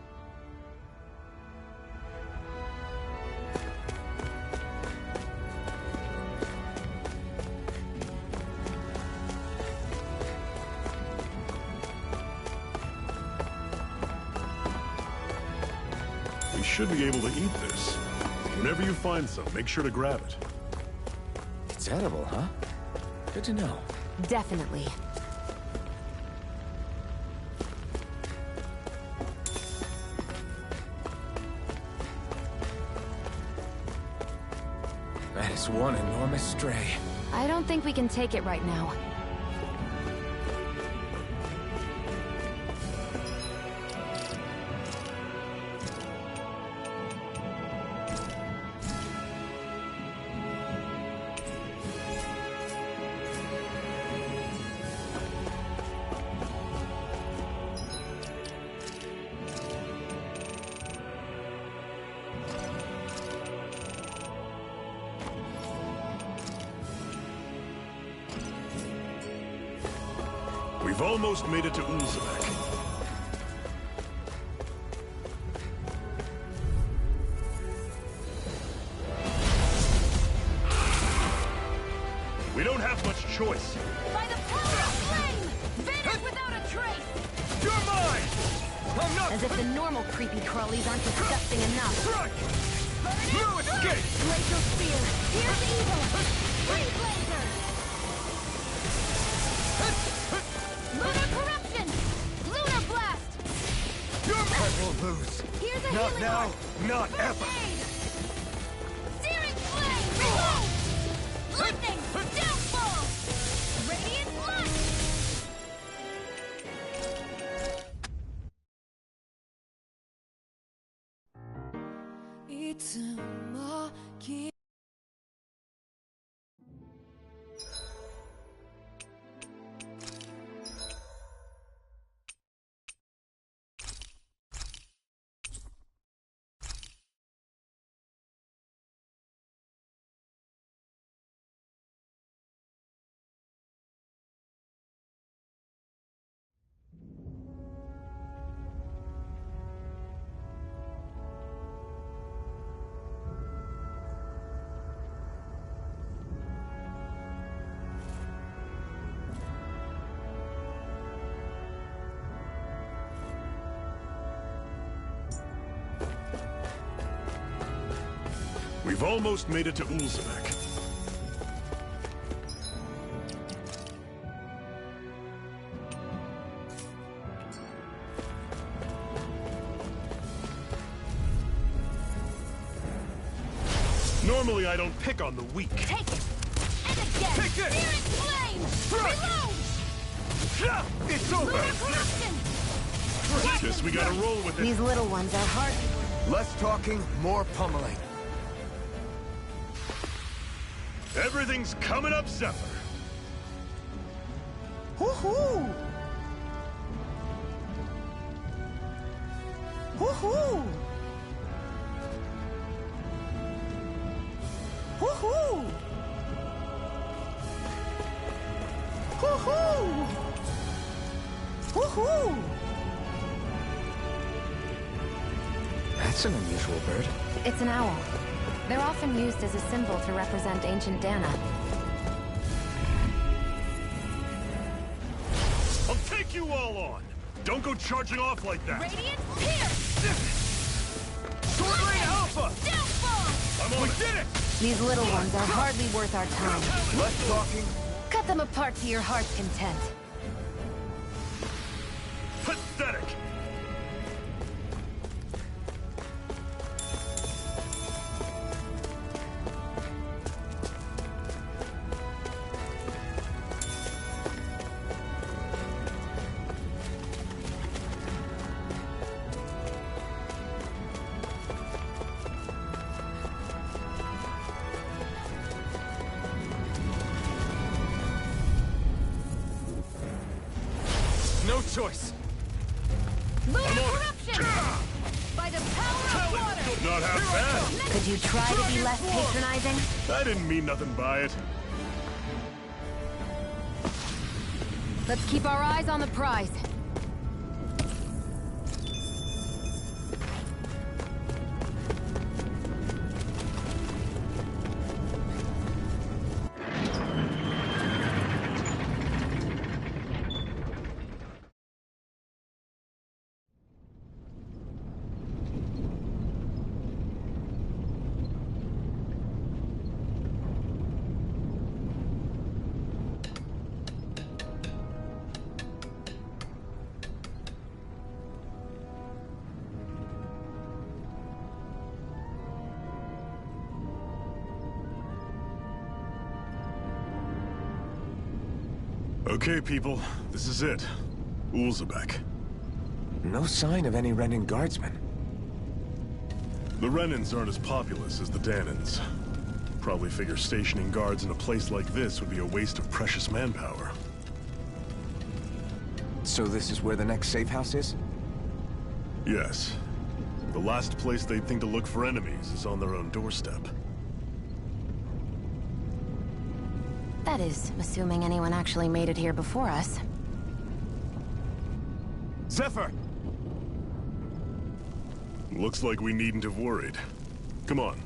We should be able to eat this. Whenever you find some, make sure to grab it. It's edible, huh? Good to know. Definitely. That is one enormous stray. I don't think we can take it right now. We've almost made it to Ulzebek. We don't have much choice. By the power of flame! Vader without a trace! You're mine! I'm not... As if the normal creepy crawlies aren't disgusting enough. Strike! No escape! Glacial Spear! Here's evil! Free Blazer! Lunar Corruption! Lunar Blast! I won't lose. Here's a Not healing now, arc. not First ever. aid. Searing Flame! Reload! Lightning! Downfall! Radiant Blast! We've almost made it to Ulzebek. Normally I don't pick on the weak. Take it! And again! Take this! Searing Flame! Reload! It's over! Lunar Corruption! Guess we gotta roll with it. These little ones are hard. Less talking, more pummeling. Everything's coming up, Zephyr. Hoo-hoo! Hoo-hoo! Hoo-hoo! Hoo-hoo! Hoo-hoo! That's an unusual bird. It's an owl. They're often used as a symbol to represent ancient Dana. I'll take you all on. Don't go charging off like that. Radiant Pierce! Sword Lane Alpha! Downfall! I'm on We it. did it! These little ones are hardly worth our time. Less talking, Cut them apart to your heart's content. Pathetic. choice. Lunar corruption! By the power of water! Not half bad. Could you try to be less patronizing? I didn't mean nothing by it. Let's keep our eyes on the prize. Okay, people. This is it. Ulzebek. No sign of any Renan guardsmen. The Renans aren't as populous as the Danans. Probably figure stationing guards in a place like this would be a waste of precious manpower. So this is where the next safe house is? Yes. The last place they'd think to look for enemies is on their own doorstep. That is, assuming anyone actually made it here before us. Zephyr! Looks like we needn't have worried. Come on.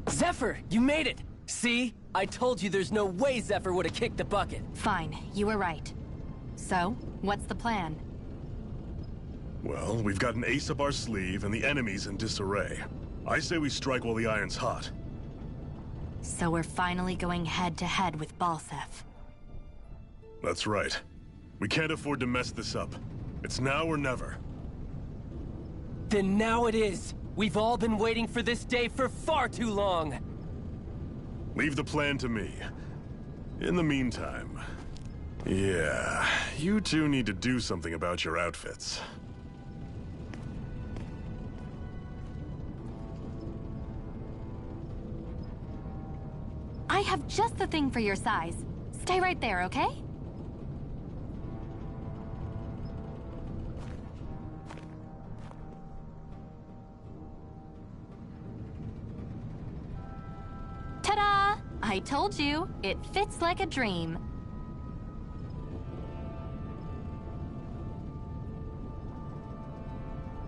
Zephyr, you made it! See? I told you there's no way Zephyr would have kicked the bucket. Fine, you were right. So, what's the plan? Well, we've got an ace up our sleeve and the enemy's in disarray. I say we strike while the iron's hot. So we're finally going head-to-head with Balseph. That's right. We can't afford to mess this up. It's now or never. Then now it is! We've all been waiting for this day for far too long! Leave the plan to me. In the meantime... yeah, you two need to do something about your outfits. I have just the thing for your size. Stay right there, okay? Ta-da! I told you, it fits like a dream.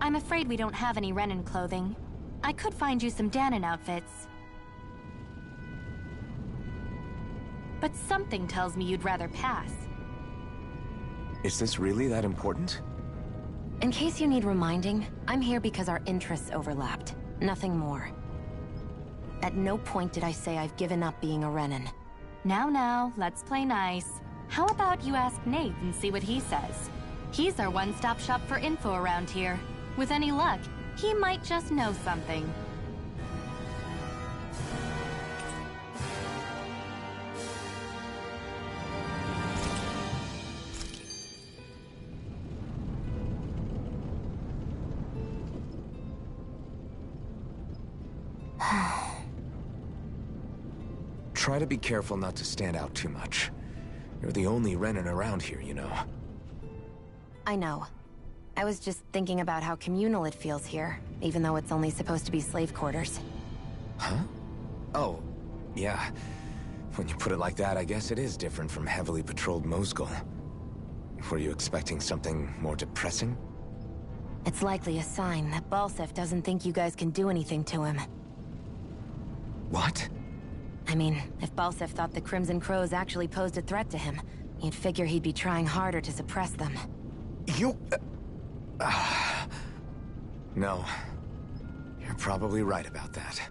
I'm afraid we don't have any Renan clothing. I could find you some Danan outfits. But something tells me you'd rather pass. Is this really that important? In case you need reminding, I'm here because our interests overlapped. Nothing more. At no point did I say I've given up being a Renan. Now, let's play nice. How about you ask Nate and see what he says? He's our one-stop shop for info around here. With any luck, he might just know something. Try to be careful not to stand out too much. You're the only Renan around here, you know. I know. I was just thinking about how communal it feels here, even though it's only supposed to be slave quarters. Huh? Oh, yeah. When you put it like that, I guess it is different from heavily patrolled Mosgul. Were you expecting something more depressing? It's likely a sign that Balseph doesn't think you guys can do anything to him. What? I mean, if Balseph thought the Crimson Crows actually posed a threat to him, you'd figure he'd be trying harder to suppress them. You... No. You're probably right about that.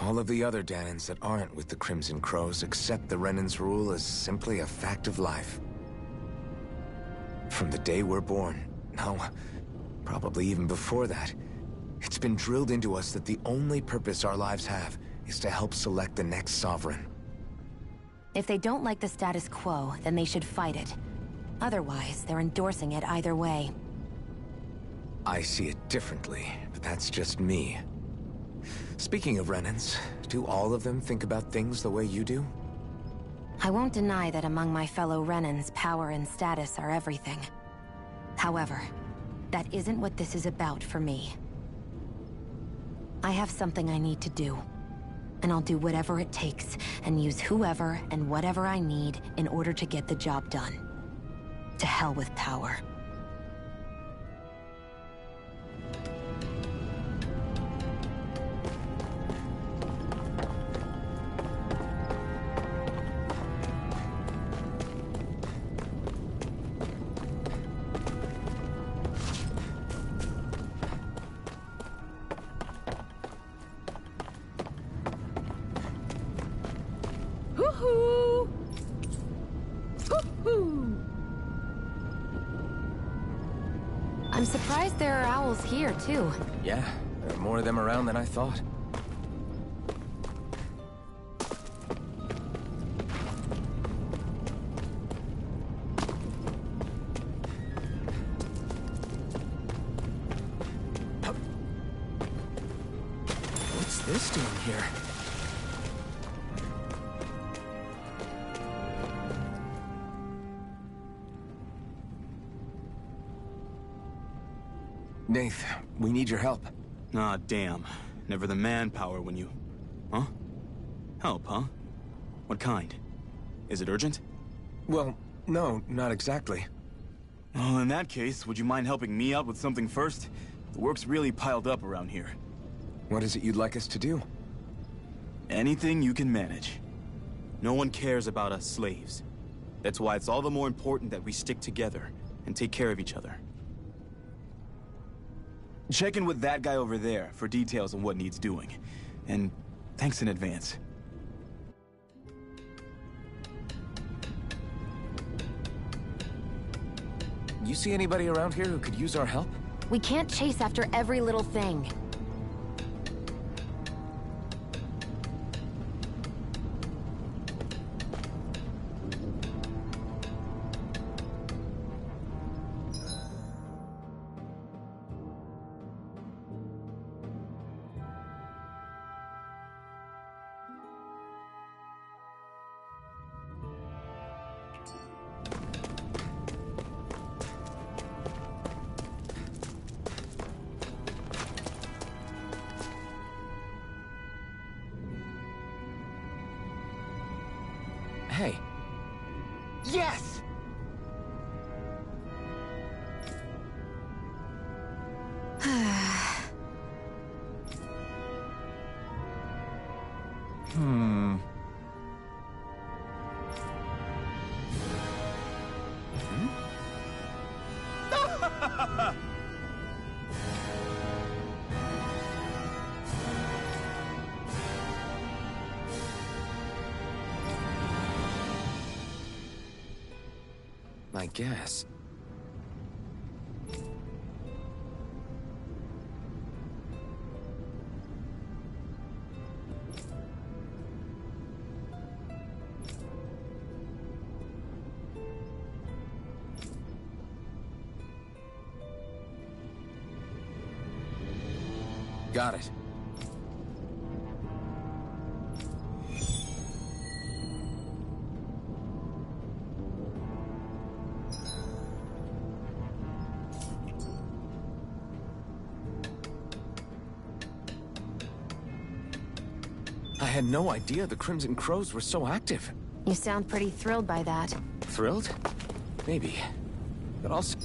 All of the other Danans that aren't with the Crimson Crows accept the Renan's rule as simply a fact of life. From the day we're born, no, probably even before that, it's been drilled into us that the only purpose our lives have is to help select the next sovereign. If they don't like the status quo, then they should fight it. Otherwise, they're endorsing it either way. I see it differently, but that's just me. Speaking of Renans, do all of them think about things the way you do? I won't deny that among my fellow Renans, power and status are everything. However, that isn't what this is about for me. I have something I need to do, and I'll do whatever it takes, and use whoever and whatever I need in order to get the job done. To hell with power. Hoo-hoo! Hoo-hoo! I'm surprised there are owls here, too. Yeah, there are more of them around than I thought. What's this doing here? Nath, we need your help. Ah, damn. Never the manpower when you... Huh? Help, huh? What kind? Is it urgent? Well, no, not exactly. Well, in that case, would you mind helping me out with something first? The work's really piled up around here. What is it you'd like us to do? Anything you can manage. No one cares about us slaves. That's why it's all the more important that we stick together and take care of each other. Check in with that guy over there for details on what needs doing. And thanks in advance. You see anybody around here who could use our help? We can't chase after every little thing. Hey. Yes! I guess. Got it. I had no idea the Crimson Crows were so active. You sound pretty thrilled by that. Thrilled? Maybe. But also...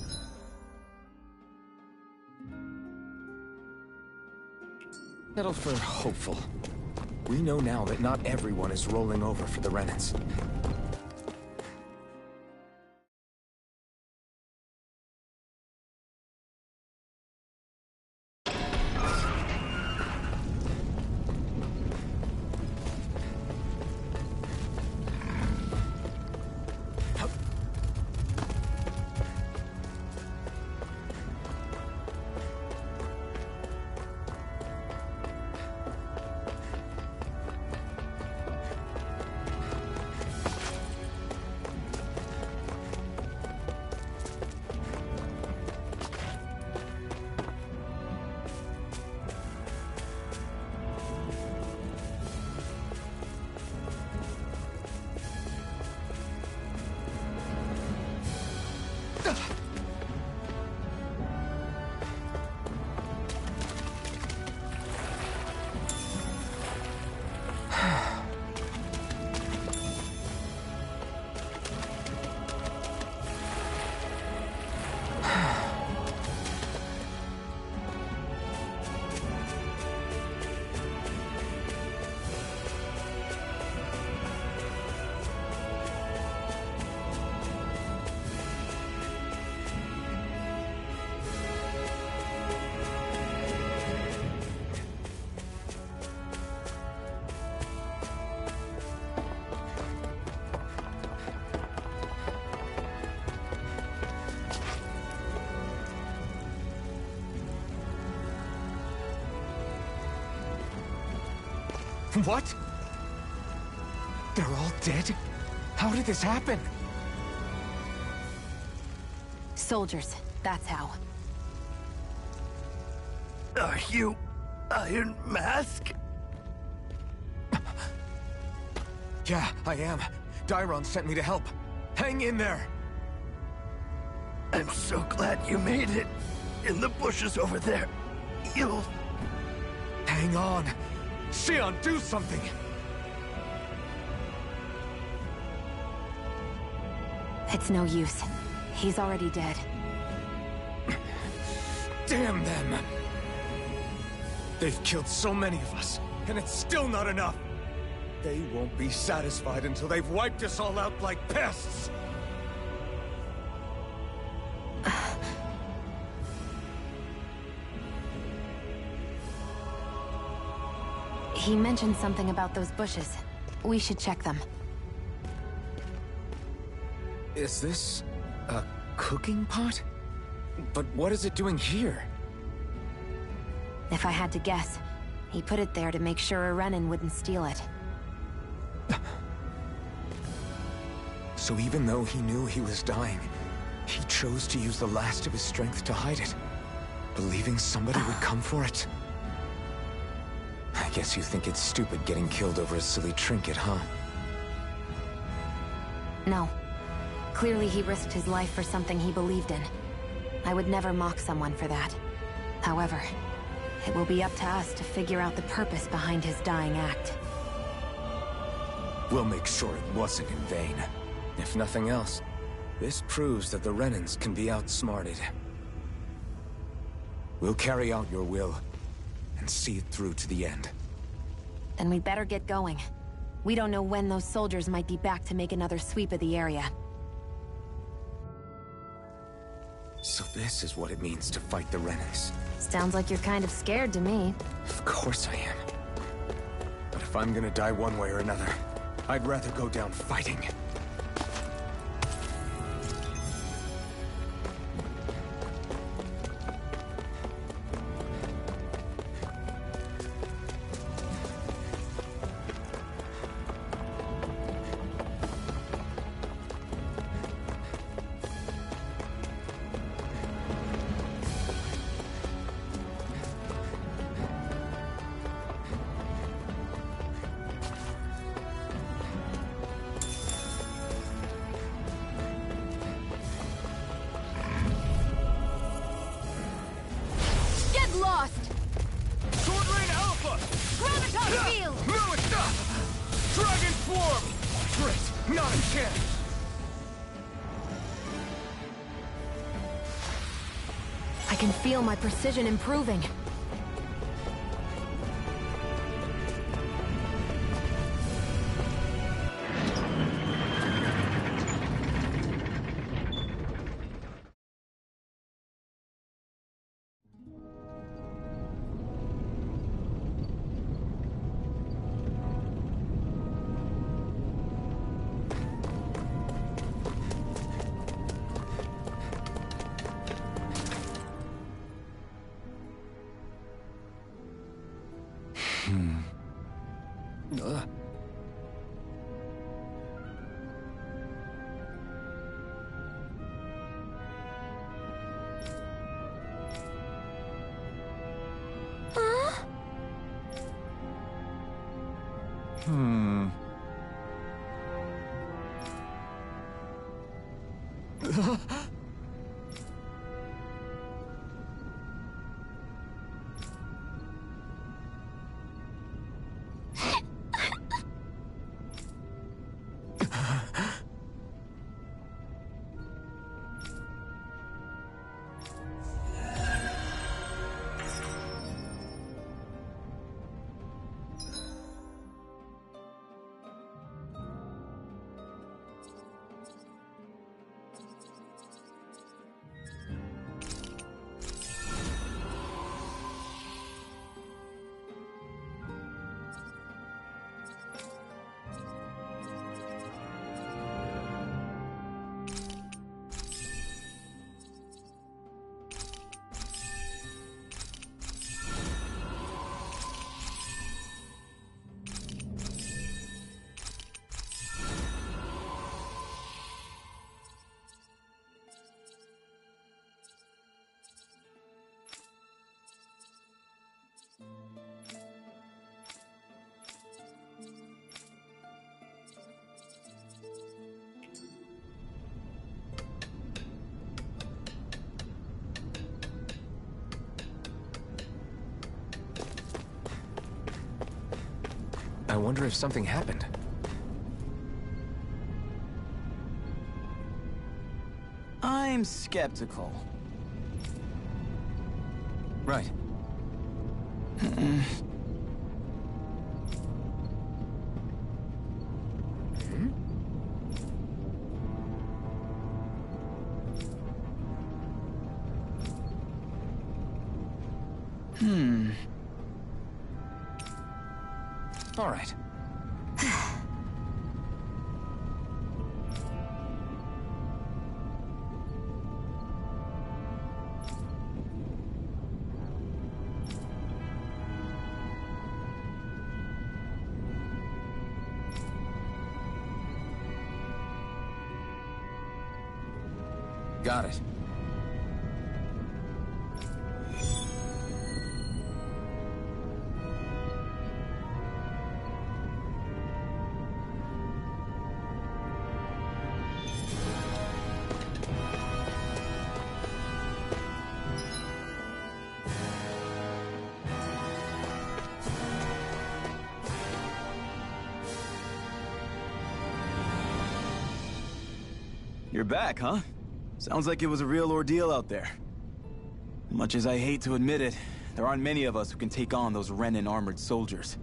settle for hopeful. We know now that not everyone is rolling over for the Renans. What? They're all dead? How did this happen? Soldiers, that's how. Are you Iron Mask? Yeah, I am. Dairon sent me to help. Hang in there! I'm so glad you made it. In the bushes over there. You'll... Hang on. Xion, do something! It's no use. He's already dead. Damn them! They've killed so many of us, and it's still not enough! They won't be satisfied until they've wiped us all out like pests! He mentioned something about those bushes. We should check them. Is this a cooking pot? But what is it doing here? If I had to guess, he put it there to make sure a Renan wouldn't steal it. So even though he knew he was dying, he chose to use the last of his strength to hide it, believing somebody would come for it. I guess you think it's stupid getting killed over a silly trinket, huh? No. Clearly he risked his life for something he believed in. I would never mock someone for that. However, it will be up to us to figure out the purpose behind his dying act. We'll make sure it wasn't in vain. If nothing else, this proves that the Renans can be outsmarted. We'll carry out your will, and see it through to the end. Then we'd better get going. We don't know when those soldiers might be back to make another sweep of the area. So this is what it means to fight the Renans. Sounds like you're kind of scared to me. Of course I am. But if I'm gonna die one way or another, I'd rather go down fighting. Lost! Sword Rain Alpha! Graviton Field! No, it's not! Dragon Form! Great! Not a chance! I can feel my precision improving. I wonder if something happened. I'm skeptical. Right. All right. Got it. You're back, huh? Sounds like it was a real ordeal out there. Much as I hate to admit it, there aren't many of us who can take on those Renan armored soldiers.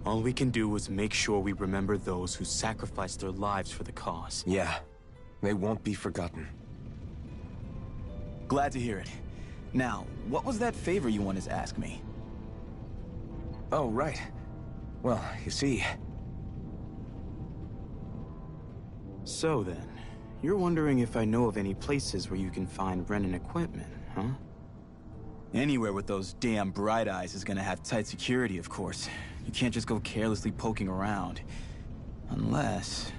All we can do is make sure we remember those who sacrificed their lives for the cause. Yeah, they won't be forgotten. Glad to hear it. Now, what was that favor you wanted to ask me? Oh, right. Well, you see... So then, you're wondering if I know of any places where you can find Renan equipment, huh? Anywhere with those damn bright eyes is gonna have tight security, of course. You can't just go carelessly poking around. Unless...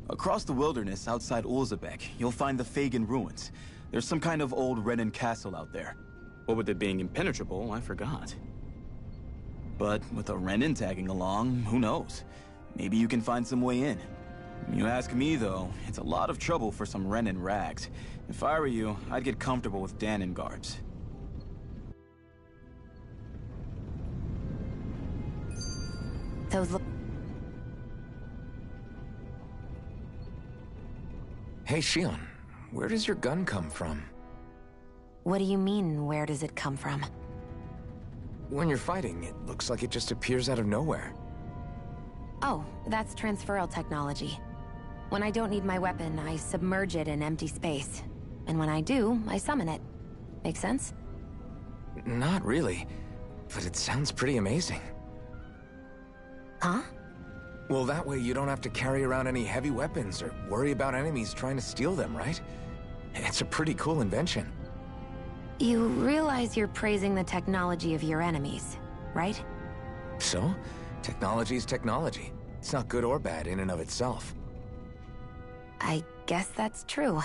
Across the wilderness outside Ulzebek, you'll find the Fagin ruins. There's some kind of old Renan castle out there. What with it being impenetrable, I forgot. But with a Renan tagging along, who knows? Maybe you can find some way in. You ask me, though, it's a lot of trouble for some Renan rags. If I were you, I'd get comfortable with Danon guards. Those look... Hey, Shion, where does your gun come from? What do you mean, where does it come from? When you're fighting, it looks like it just appears out of nowhere. Oh, that's transferal technology. When I don't need my weapon, I submerge it in empty space. And when I do, I summon it. Make sense? Not really, but it sounds pretty amazing. Huh? Well, that way you don't have to carry around any heavy weapons or worry about enemies trying to steal them, right? It's a pretty cool invention. You realize you're praising the technology of your enemies, right? So? Technology is technology. It's not good or bad in and of itself. I guess that's true.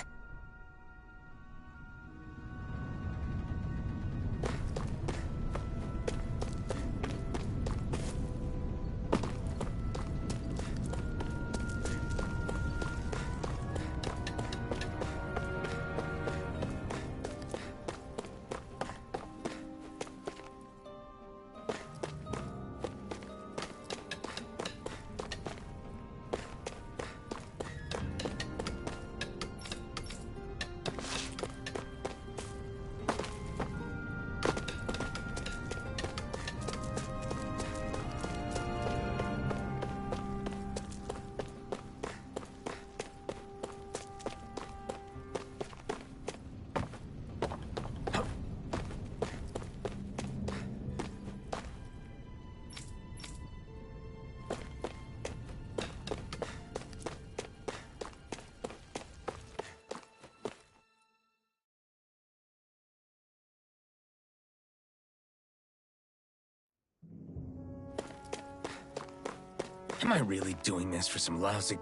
Am I really doing this for some lousy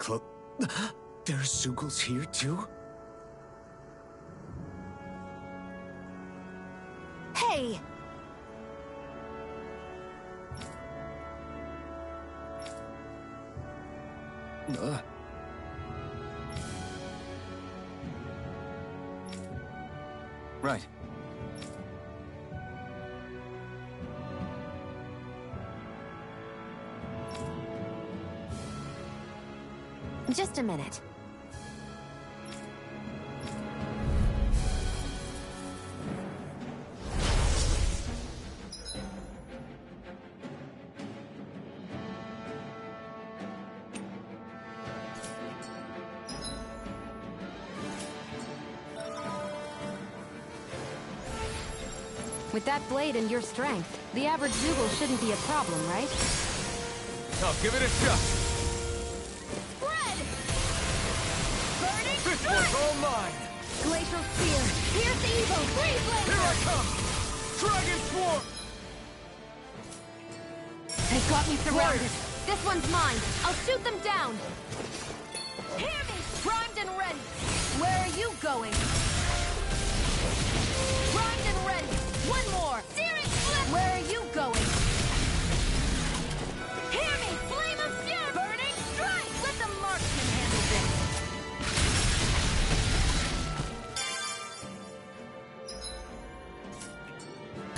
There's Zeugles here, too? Hey! Right. Just a minute. With that blade and your strength, the average Zoogle shouldn't be a problem, right? I'll give it a shot. Spread! Burning This strike! one's all mine. Glacial Spear! Pierce evil! Freeze laser! Here I come! Dragon Swarm! They got me surrounded. This one's mine. I'll shoot them down. Hear me! Primed and ready. Where are you going? Primed and ready. One more. Searing flip. Where are you going? Hear me! Flame of fury! Burning strike! Let the marksman handle this.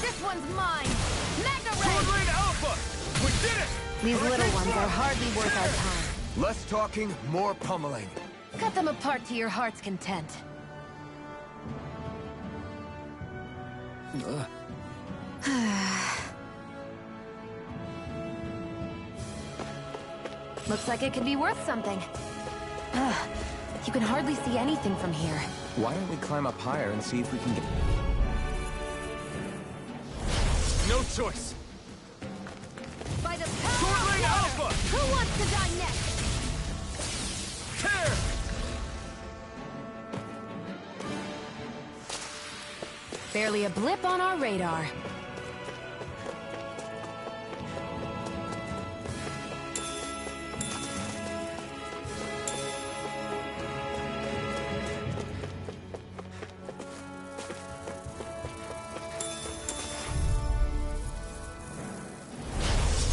This one's mine. Magna Ray! Sword Rain Alpha! We did it! These little ones are hardly worth our time. Less talking, more pummeling. Cut them apart to your heart's content. Looks like it could be worth something. You can hardly see anything from here. Why don't we climb up higher and see if we can get... No choice. By the power Sword of Rain water! Alpha! Who wants to die next? Tear! Barely a blip on our radar.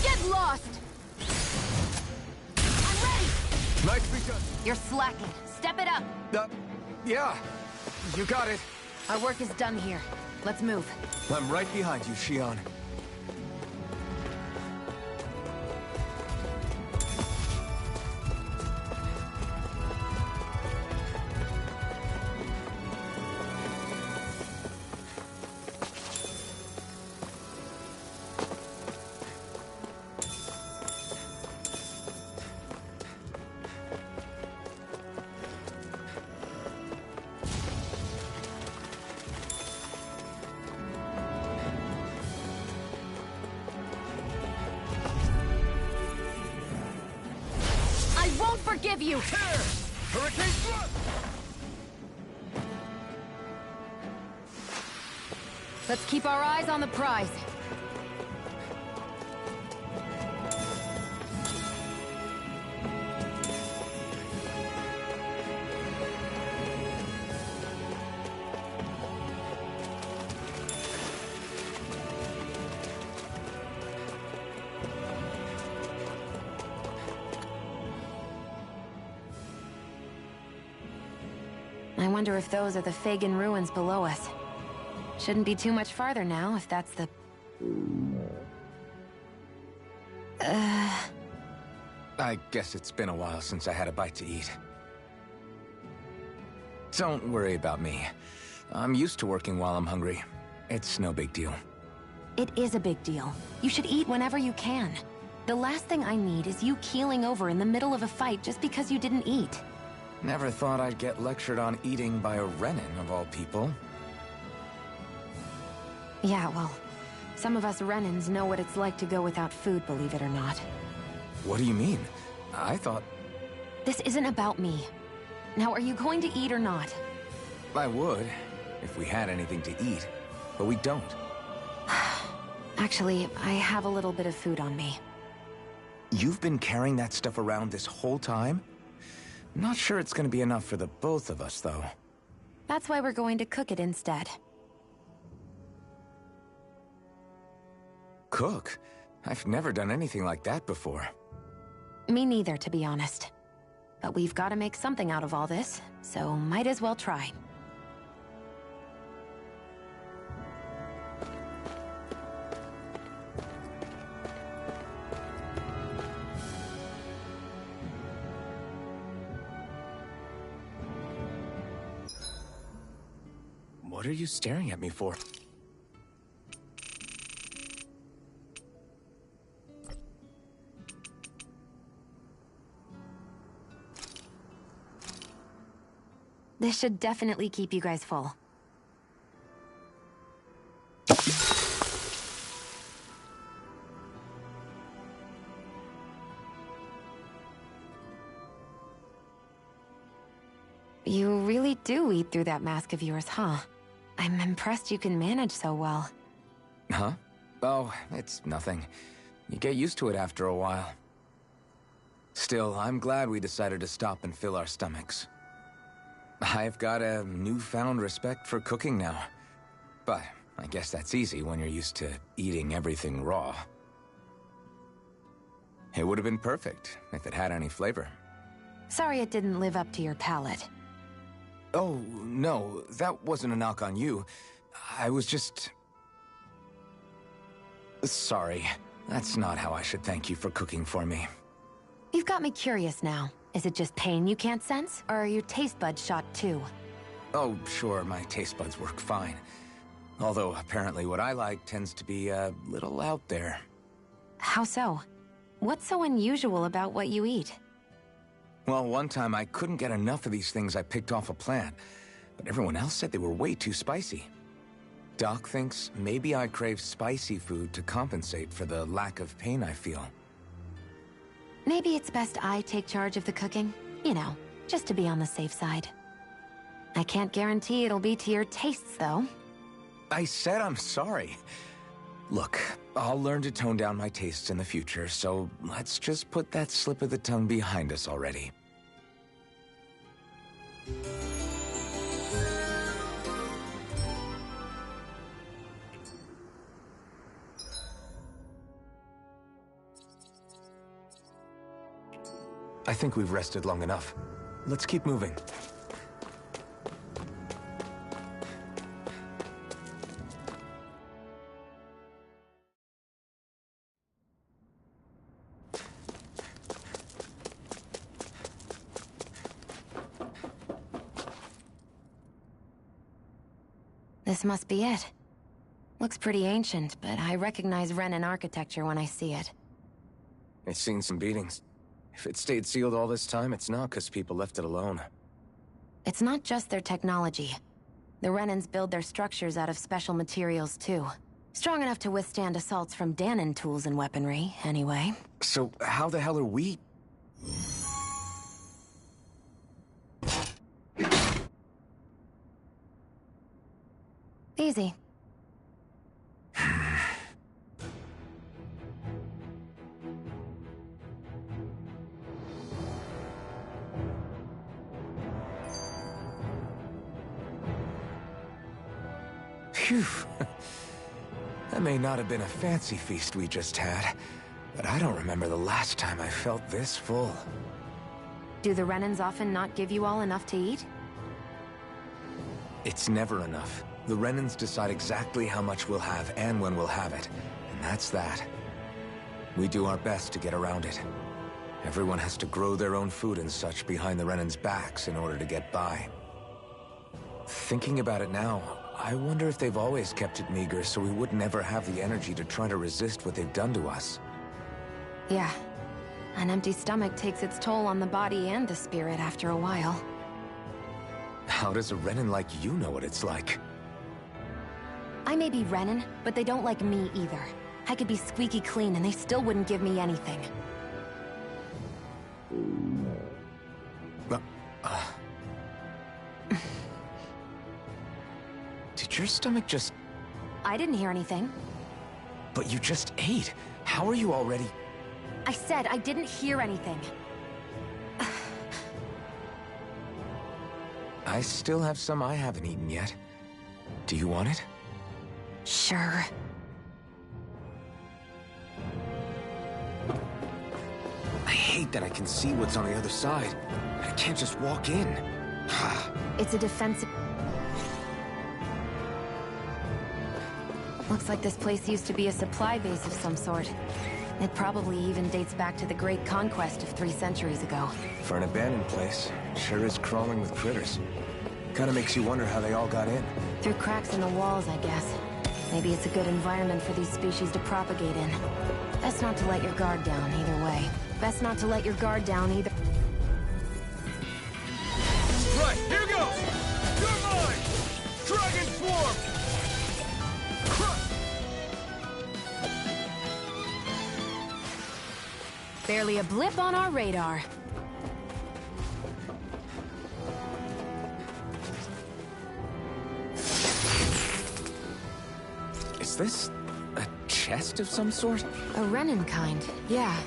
Get lost! I'm ready! Nicely done. You're slacking. Step it up. Yeah. You got it. Our work is done here. Let's move. I'm right behind you, Shion. I won't forgive you! Hurricane Thrust! Let's keep our eyes on the prize. I wonder if those are the Fagin ruins below us. Shouldn't be too much farther now, if that's the... I guess it's been a while since I had a bite to eat. Don't worry about me. I'm used to working while I'm hungry. It's no big deal. It is a big deal. You should eat whenever you can. The last thing I need is you keeling over in the middle of a fight just because you didn't eat. Never thought I'd get lectured on eating by a Renin, of all people. Yeah, well, some of us Renins know what it's like to go without food, believe it or not. What do you mean? I thought... This isn't about me. Now, are you going to eat or not? I would, if we had anything to eat. But we don't. Actually, I have a little bit of food on me. You've been carrying that stuff around this whole time? Not sure it's gonna be enough for the both of us, though. That's why we're going to cook it instead. Cook? I've never done anything like that before. Me neither, to be honest. But we've got to make something out of all this, so might as well try. What are you staring at me for? This should definitely keep you guys full. You really do eat through that mask of yours, huh? I'm impressed you can manage so well. Huh? Oh, it's nothing. You get used to it after a while. Still, I'm glad we decided to stop and fill our stomachs. I've got a newfound respect for cooking now. But I guess that's easy when you're used to eating everything raw. It would have been perfect if it had any flavor. Sorry it didn't live up to your palate. Oh, no, that wasn't a knock on you. I was just... Sorry. That's not how I should thank you for cooking for me. You've got me curious now. Is it just pain you can't sense, or are your taste buds shot too? Oh, sure, my taste buds work fine. Although, apparently what I like tends to be a little out there. How so? What's so unusual about what you eat? Well, one time I couldn't get enough of these things I picked off a plant, but everyone else said they were way too spicy. Doc thinks maybe I crave spicy food to compensate for the lack of pain I feel. Maybe it's best I take charge of the cooking. You know, just to be on the safe side. I can't guarantee it'll be to your tastes, though. I said I'm sorry. Look, I'll learn to tone down my tastes in the future, so let's just put that slip of the tongue behind us already. I think we've rested long enough. Let's keep moving. This must be it. Looks pretty ancient, but I recognize Renan architecture when I see it. It's seen some beatings. If it stayed sealed all this time, it's not because people left it alone. It's not just their technology. The Renans build their structures out of special materials, too. Strong enough to withstand assaults from Dahnan tools and weaponry, anyway. So how the hell are we... Easy. Phew. That may not have been a fancy feast we just had, but I don't remember the last time I felt this full. Do the Renans often not give you all enough to eat? It's never enough. The Renans decide exactly how much we'll have and when we'll have it, and that's that. We do our best to get around it. Everyone has to grow their own food and such behind the Renans' backs in order to get by. Thinking about it now, I wonder if they've always kept it meager so we would never have the energy to try to resist what they've done to us. Yeah. An empty stomach takes its toll on the body and the spirit after a while. How does a Renan like you know what it's like? I may be Renan, but they don't like me either. I could be squeaky clean and they still wouldn't give me anything. Did your stomach just... I didn't hear anything. But you just ate. How are you already... I said I didn't hear anything. I still have some I haven't eaten yet. Do you want it? Sure. I hate that I can see what's on the other side. I can't just walk in. It's a defensive... Looks like this place used to be a supply base of some sort. It probably even dates back to the Great Conquest of 3 centuries ago. For an abandoned place, sure is crawling with critters. Kinda makes you wonder how they all got in. Through cracks in the walls, I guess. Maybe it's a good environment for these species to propagate in. Best not to let your guard down either way. Best not to let your guard down either. Right, here goes! You're mine! Dragon Swarm! Barely a blip on our radar. Is this a chest of some sort? A Renin kind, yeah.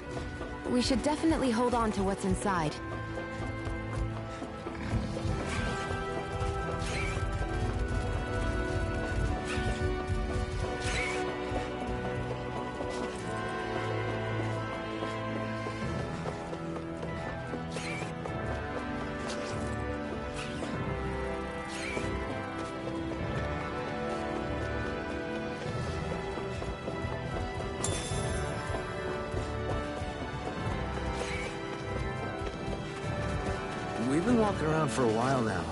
We should definitely hold on to what's inside. We've been walking around for a while now.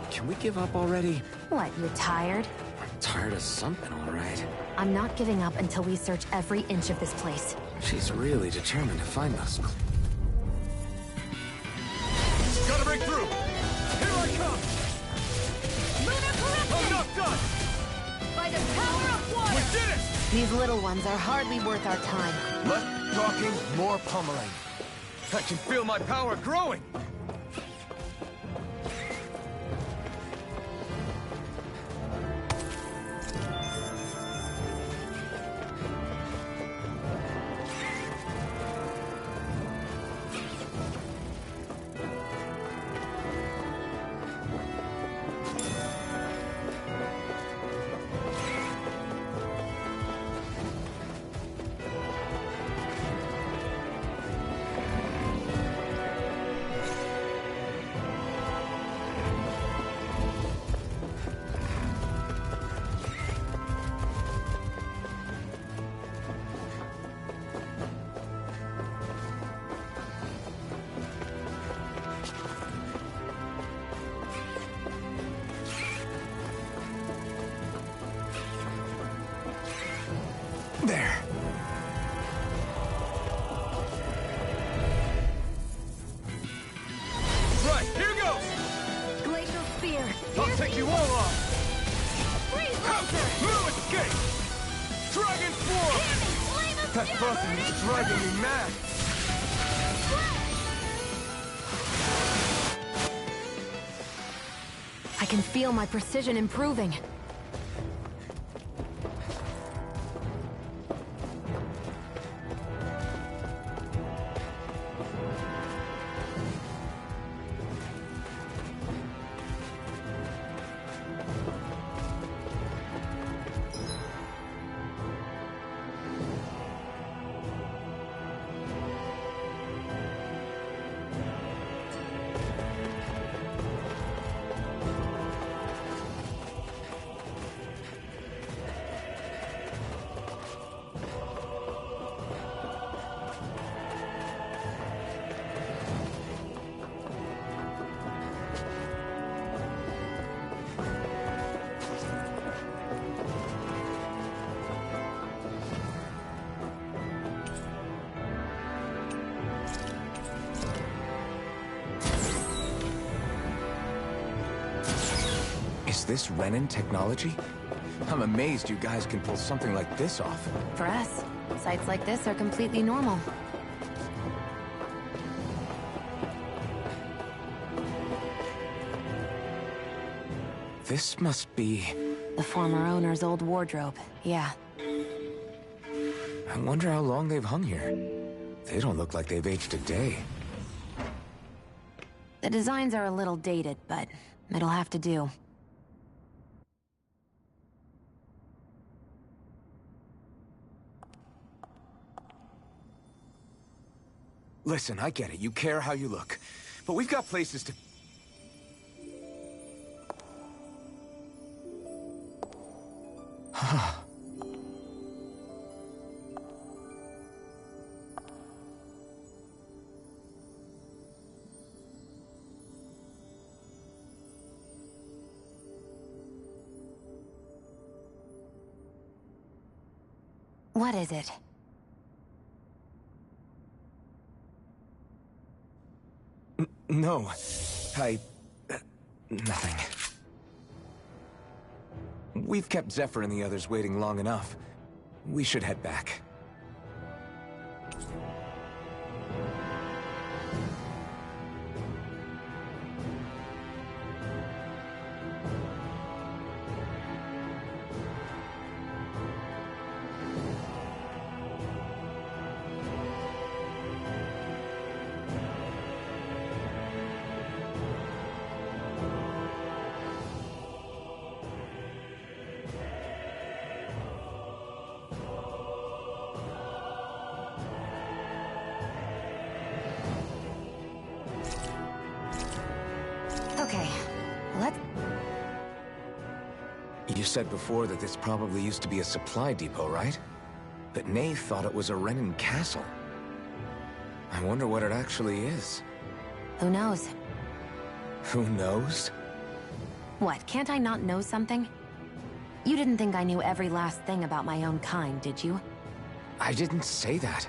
Can we give up already? What, you're tired? I'm tired of something, all right. I'm not giving up until we search every inch of this place. She's really determined to find us. Gotta break through! Here I come! I'm not done! By the power of water! We did it! These little ones are hardly worth our time. Less talking, more pummeling. I can feel my power growing! There. Right, here goes! Glacial spear. I'll take you all off! Freeze laser! No escape! Dragon Swarm! That buzzing is driving me mad. I can feel my precision improving. Is this Renin technology? I'm amazed you guys can pull something like this off. For us, sites like this are completely normal. This must be... The former owner's old wardrobe, yeah. I wonder how long they've hung here. They don't look like they've aged a day. The designs are a little dated, but it'll have to do. Listen, I get it. You care how you look. But we've got places to... What is it? No. Nothing. We've kept Zephyr and the others waiting long enough. We should head back. Okay, let's... You said before that this probably used to be a supply depot, right? But Nate thought it was a Renan castle. I wonder what it actually is. Who knows? Who knows? What, can't I not know something? You didn't think I knew every last thing about my own kind, did you? I didn't say that.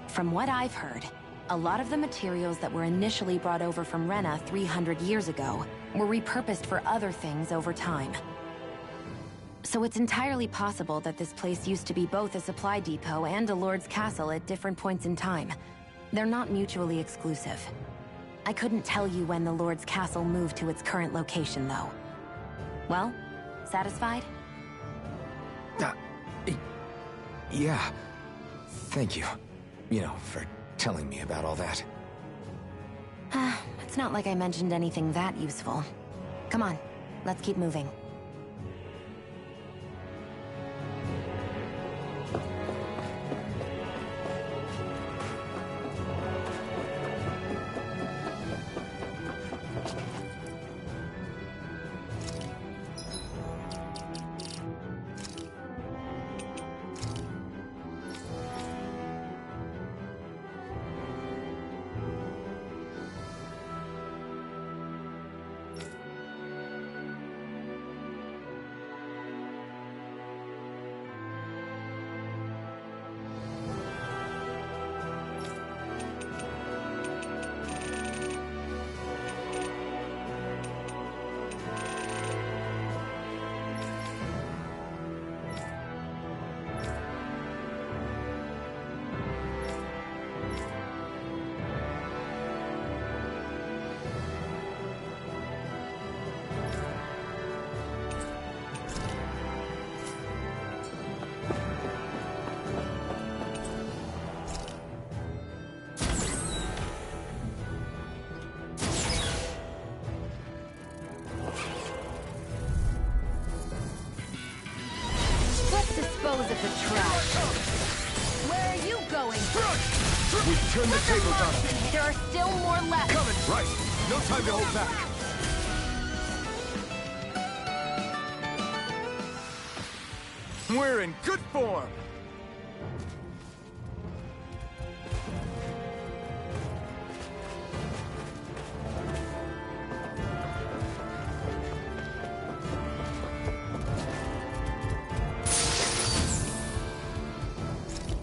From what I've heard, a lot of the materials that were initially brought over from Rena 300 years ago were repurposed for other things over time. So it's entirely possible that this place used to be both a supply depot and a lord's castle at different points in time. They're not mutually exclusive. I couldn't tell you when the lord's castle moved to its current location, though. Well, satisfied? Yeah. Thank you. You know, for telling me about all that. It's not like I mentioned anything that useful. Come on, let's keep moving. Dispose of the trash. Where are you going? We've turned the tables on them. There are still more left. Coming! Right. No time to hold back. We're in good form!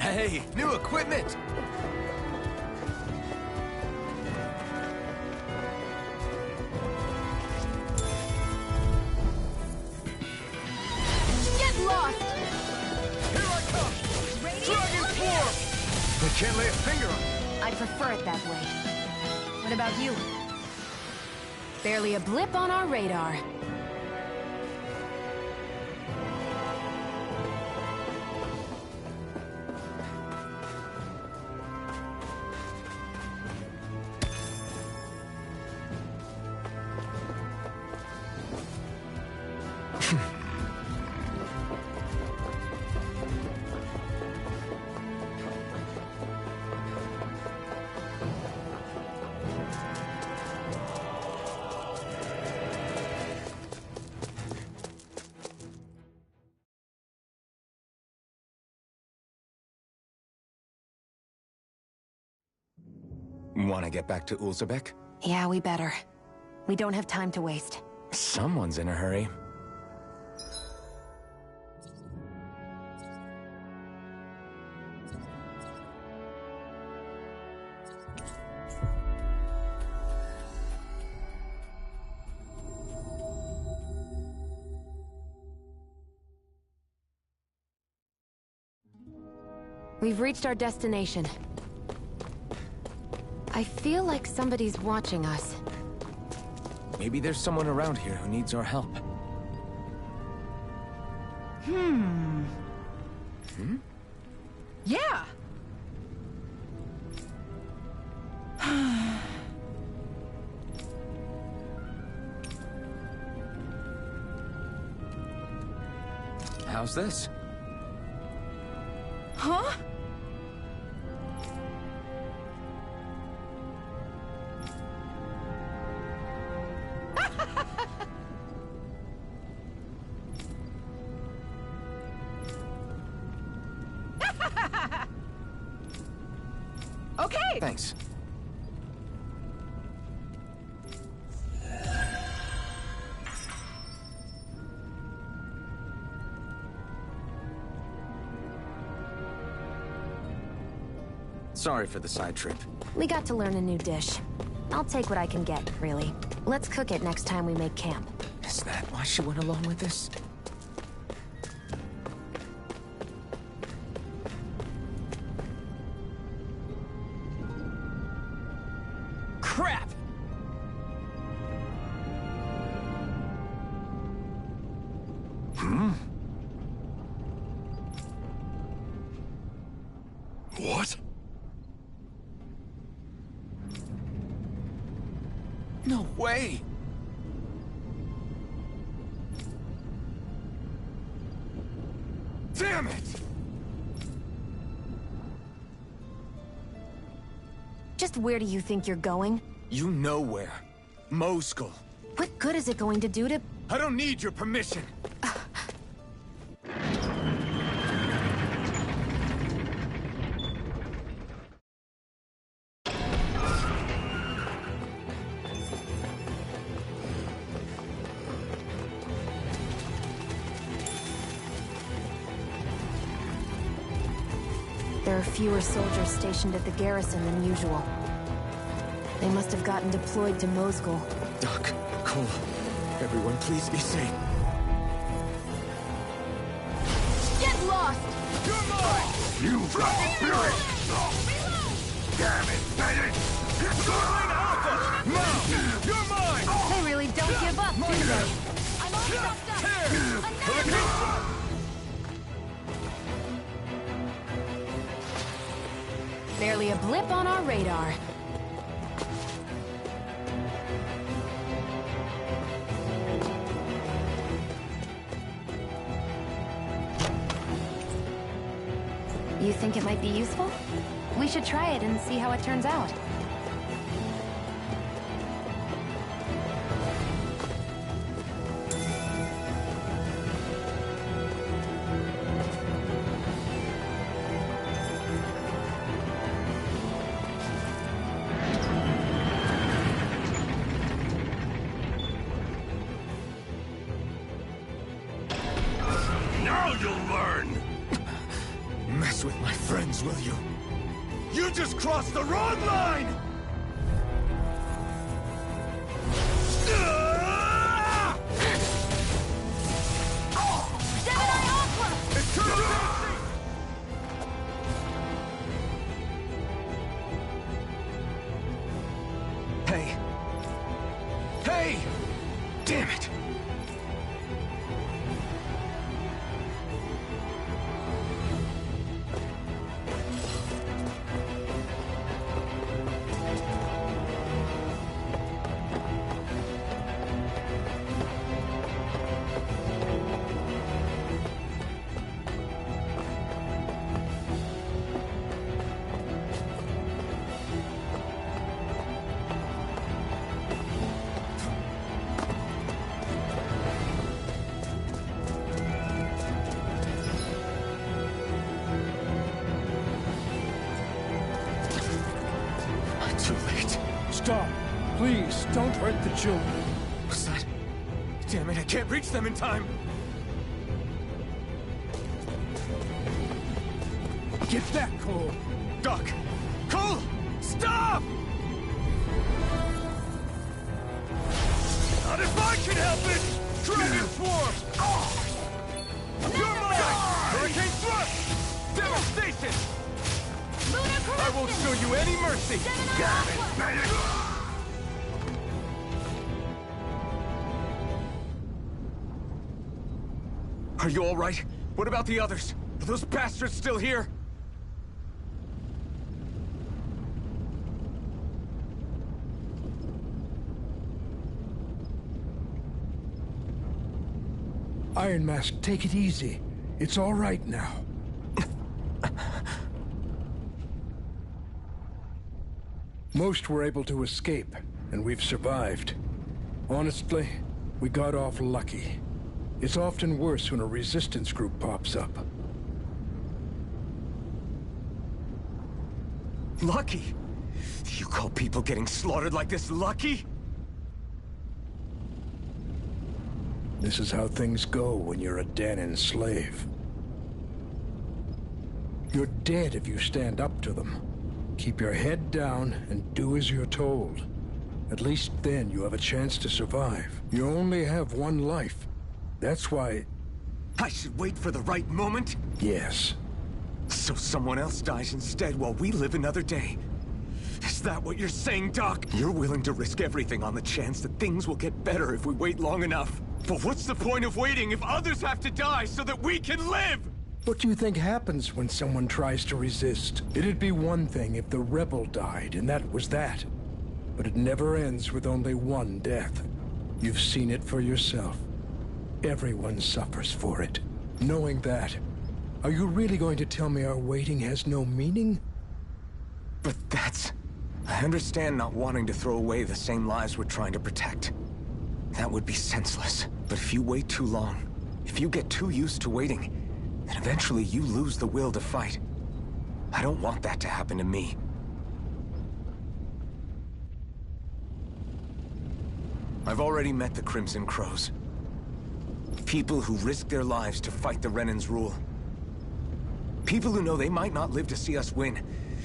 Hey, new equipment! Get lost! Here I come! Dragon form! They can't lay a finger on it. I prefer it that way. What about you? Barely a blip on our radar. Want to get back to Ulzebek? Yeah, we better. We don't have time to waste. Someone's in a hurry. We've reached our destination. I feel like somebody's watching us. Maybe there's someone around here who needs our help. Hmm? Yeah! How's this? Huh? Okay! Thanks. Sorry for the side trip. We got to learn a new dish. I'll take what I can get, really. Let's cook it next time we make camp. Is that why she went along with this? Crap! What? No way! Damn it! Just where do you think you're going? You know where. Moskull. What good is it going to do to... I don't need your permission. There are fewer soldiers stationed at the garrison than usual. They must have gotten deployed to Moskull. Doc, Cole, everyone please be safe. Get lost! You're mine! You've got the spirit! Damn it, Bennett! It's going Alpha! Now! You're mine! They really don't give up, do they? I'm all stuffed up! Enough! Barely a blip on our radar. You think it might be useful? We should try it and see how it turns out. Now you'll learn! Mess with my friends, will you? You just crossed the wrong line! Gemini Aqua! It's too Hey. Hey! Damn it! Too late. Stop. Please, don't hurt the children. What's that? Damn it, I can't reach them in time! Get back, Cole! Doc! Cole! Stop! Not if I can help it! Dragon Swarm! You're mine! Hurricane Thrust! Devastation! I won't show you any mercy! Got it, medic! Are you all right? What about the others? Are those bastards still here? Iron Mask, take it easy. It's all right now. Most were able to escape, and we've survived. Honestly, we got off lucky. It's often worse when a resistance group pops up. Lucky? You call people getting slaughtered like this lucky? This is how things go when you're a Dahnan slave. You're dead if you stand up to them. Keep your head down and do as you're told. At least then you have a chance to survive. You only have one life. That's why... I should wait for the right moment? Yes. So someone else dies instead while we live another day. Is that what you're saying, Doc? You're willing to risk everything on the chance that things will get better if we wait long enough. But what's the point of waiting if others have to die so that we can live? What do you think happens when someone tries to resist? It'd be one thing if the rebel died, and that was that. But it never ends with only one death. You've seen it for yourself. Everyone suffers for it. Knowing that, are you really going to tell me our waiting has no meaning? But that's... I understand not wanting to throw away the same lives we're trying to protect. That would be senseless. But if you wait too long, if you get too used to waiting, then eventually you lose the will to fight. I don't want that to happen to me. I've already met the Crimson Crows. People who risk their lives to fight the Renan's rule. People who know they might not live to see us win,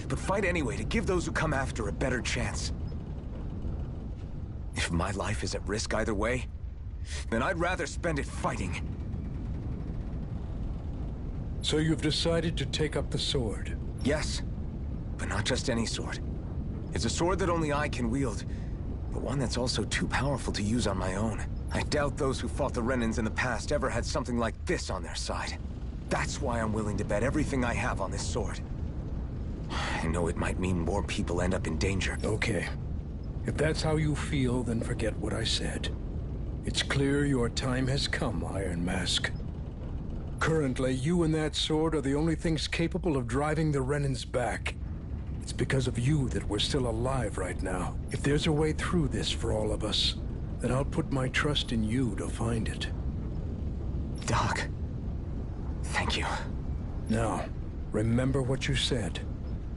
but fight anyway to give those who come after a better chance. If my life is at risk either way, then I'd rather spend it fighting. So you've decided to take up the sword? Yes, but not just any sword. It's a sword that only I can wield, but one that's also too powerful to use on my own. I doubt those who fought the Renans in the past ever had something like this on their side. That's why I'm willing to bet everything I have on this sword. I know it might mean more people end up in danger. Okay. If that's how you feel, then forget what I said. It's clear your time has come, Iron Mask. Currently, you and that sword are the only things capable of driving the Renans back. It's because of you that we're still alive right now. If there's a way through this for all of us, then I'll put my trust in you to find it. Doc, thank you. Now, remember what you said.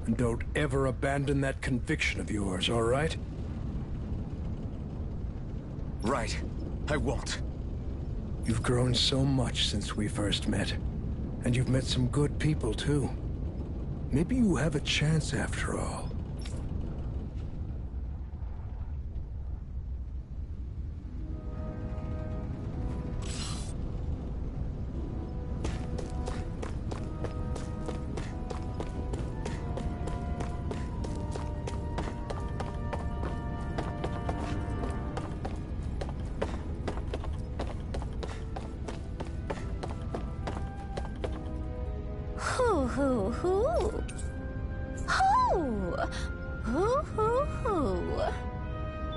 And don't ever abandon that conviction of yours, all right? Right. I won't. You've grown so much since we first met. And you've met some good people, too. Maybe you have a chance after all.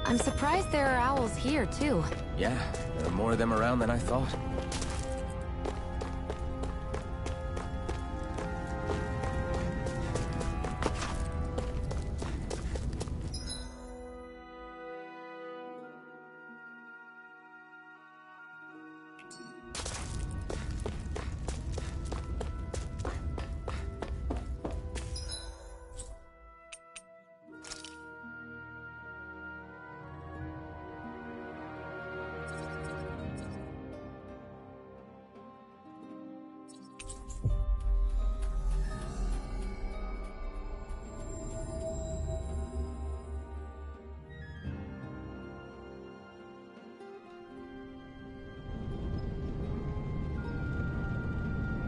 I'm surprised there are owls here, too. Yeah, there are more of them around than I thought.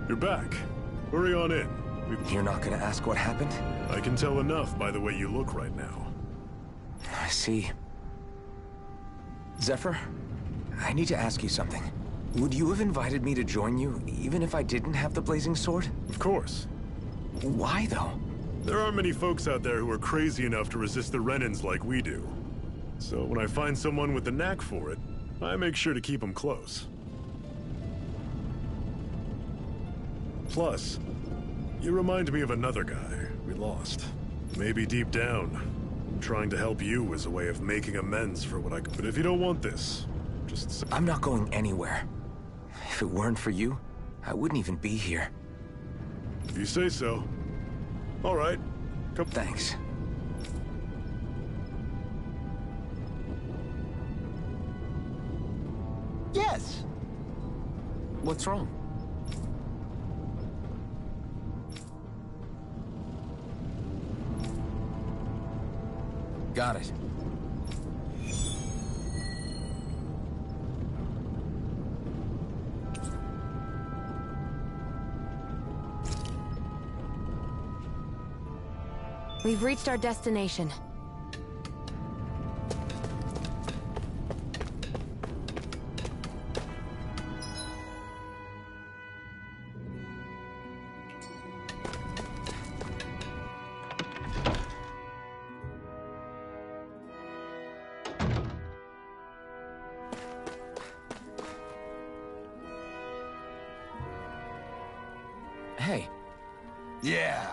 You're back. Hurry on in. You're not gonna ask what happened? I can tell enough by the way you look right now. I see. Zephyr, I need to ask you something. Would you have invited me to join you, even if I didn't have the blazing sword? Of course. Why, though? There aren't many folks out there who are crazy enough to resist the Renans like we do. So when I find someone with the knack for it, I make sure to keep them close. Plus, you remind me of another guy we lost. Maybe deep down, trying to help you is a way of making amends for what I could. But if you don't want this, just... I'm not going anywhere. If it weren't for you, I wouldn't even be here. If you say so. All right. Come. Thanks. Yes! What's wrong? Got it. We've reached our destination. Hey. Yeah.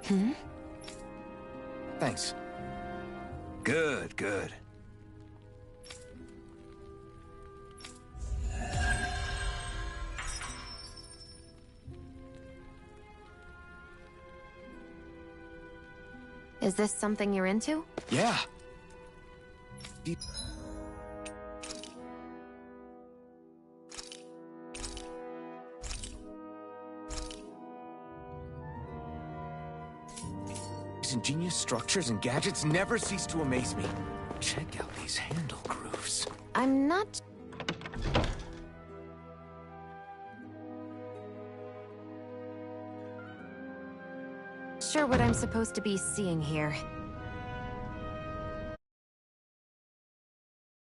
Hmm? Thanks. Good, good. Is this something you're into? Yeah. These ingenious structures and gadgets never cease to amaze me. Check out these handle grooves. I'm not... sure what I'm supposed to be seeing here.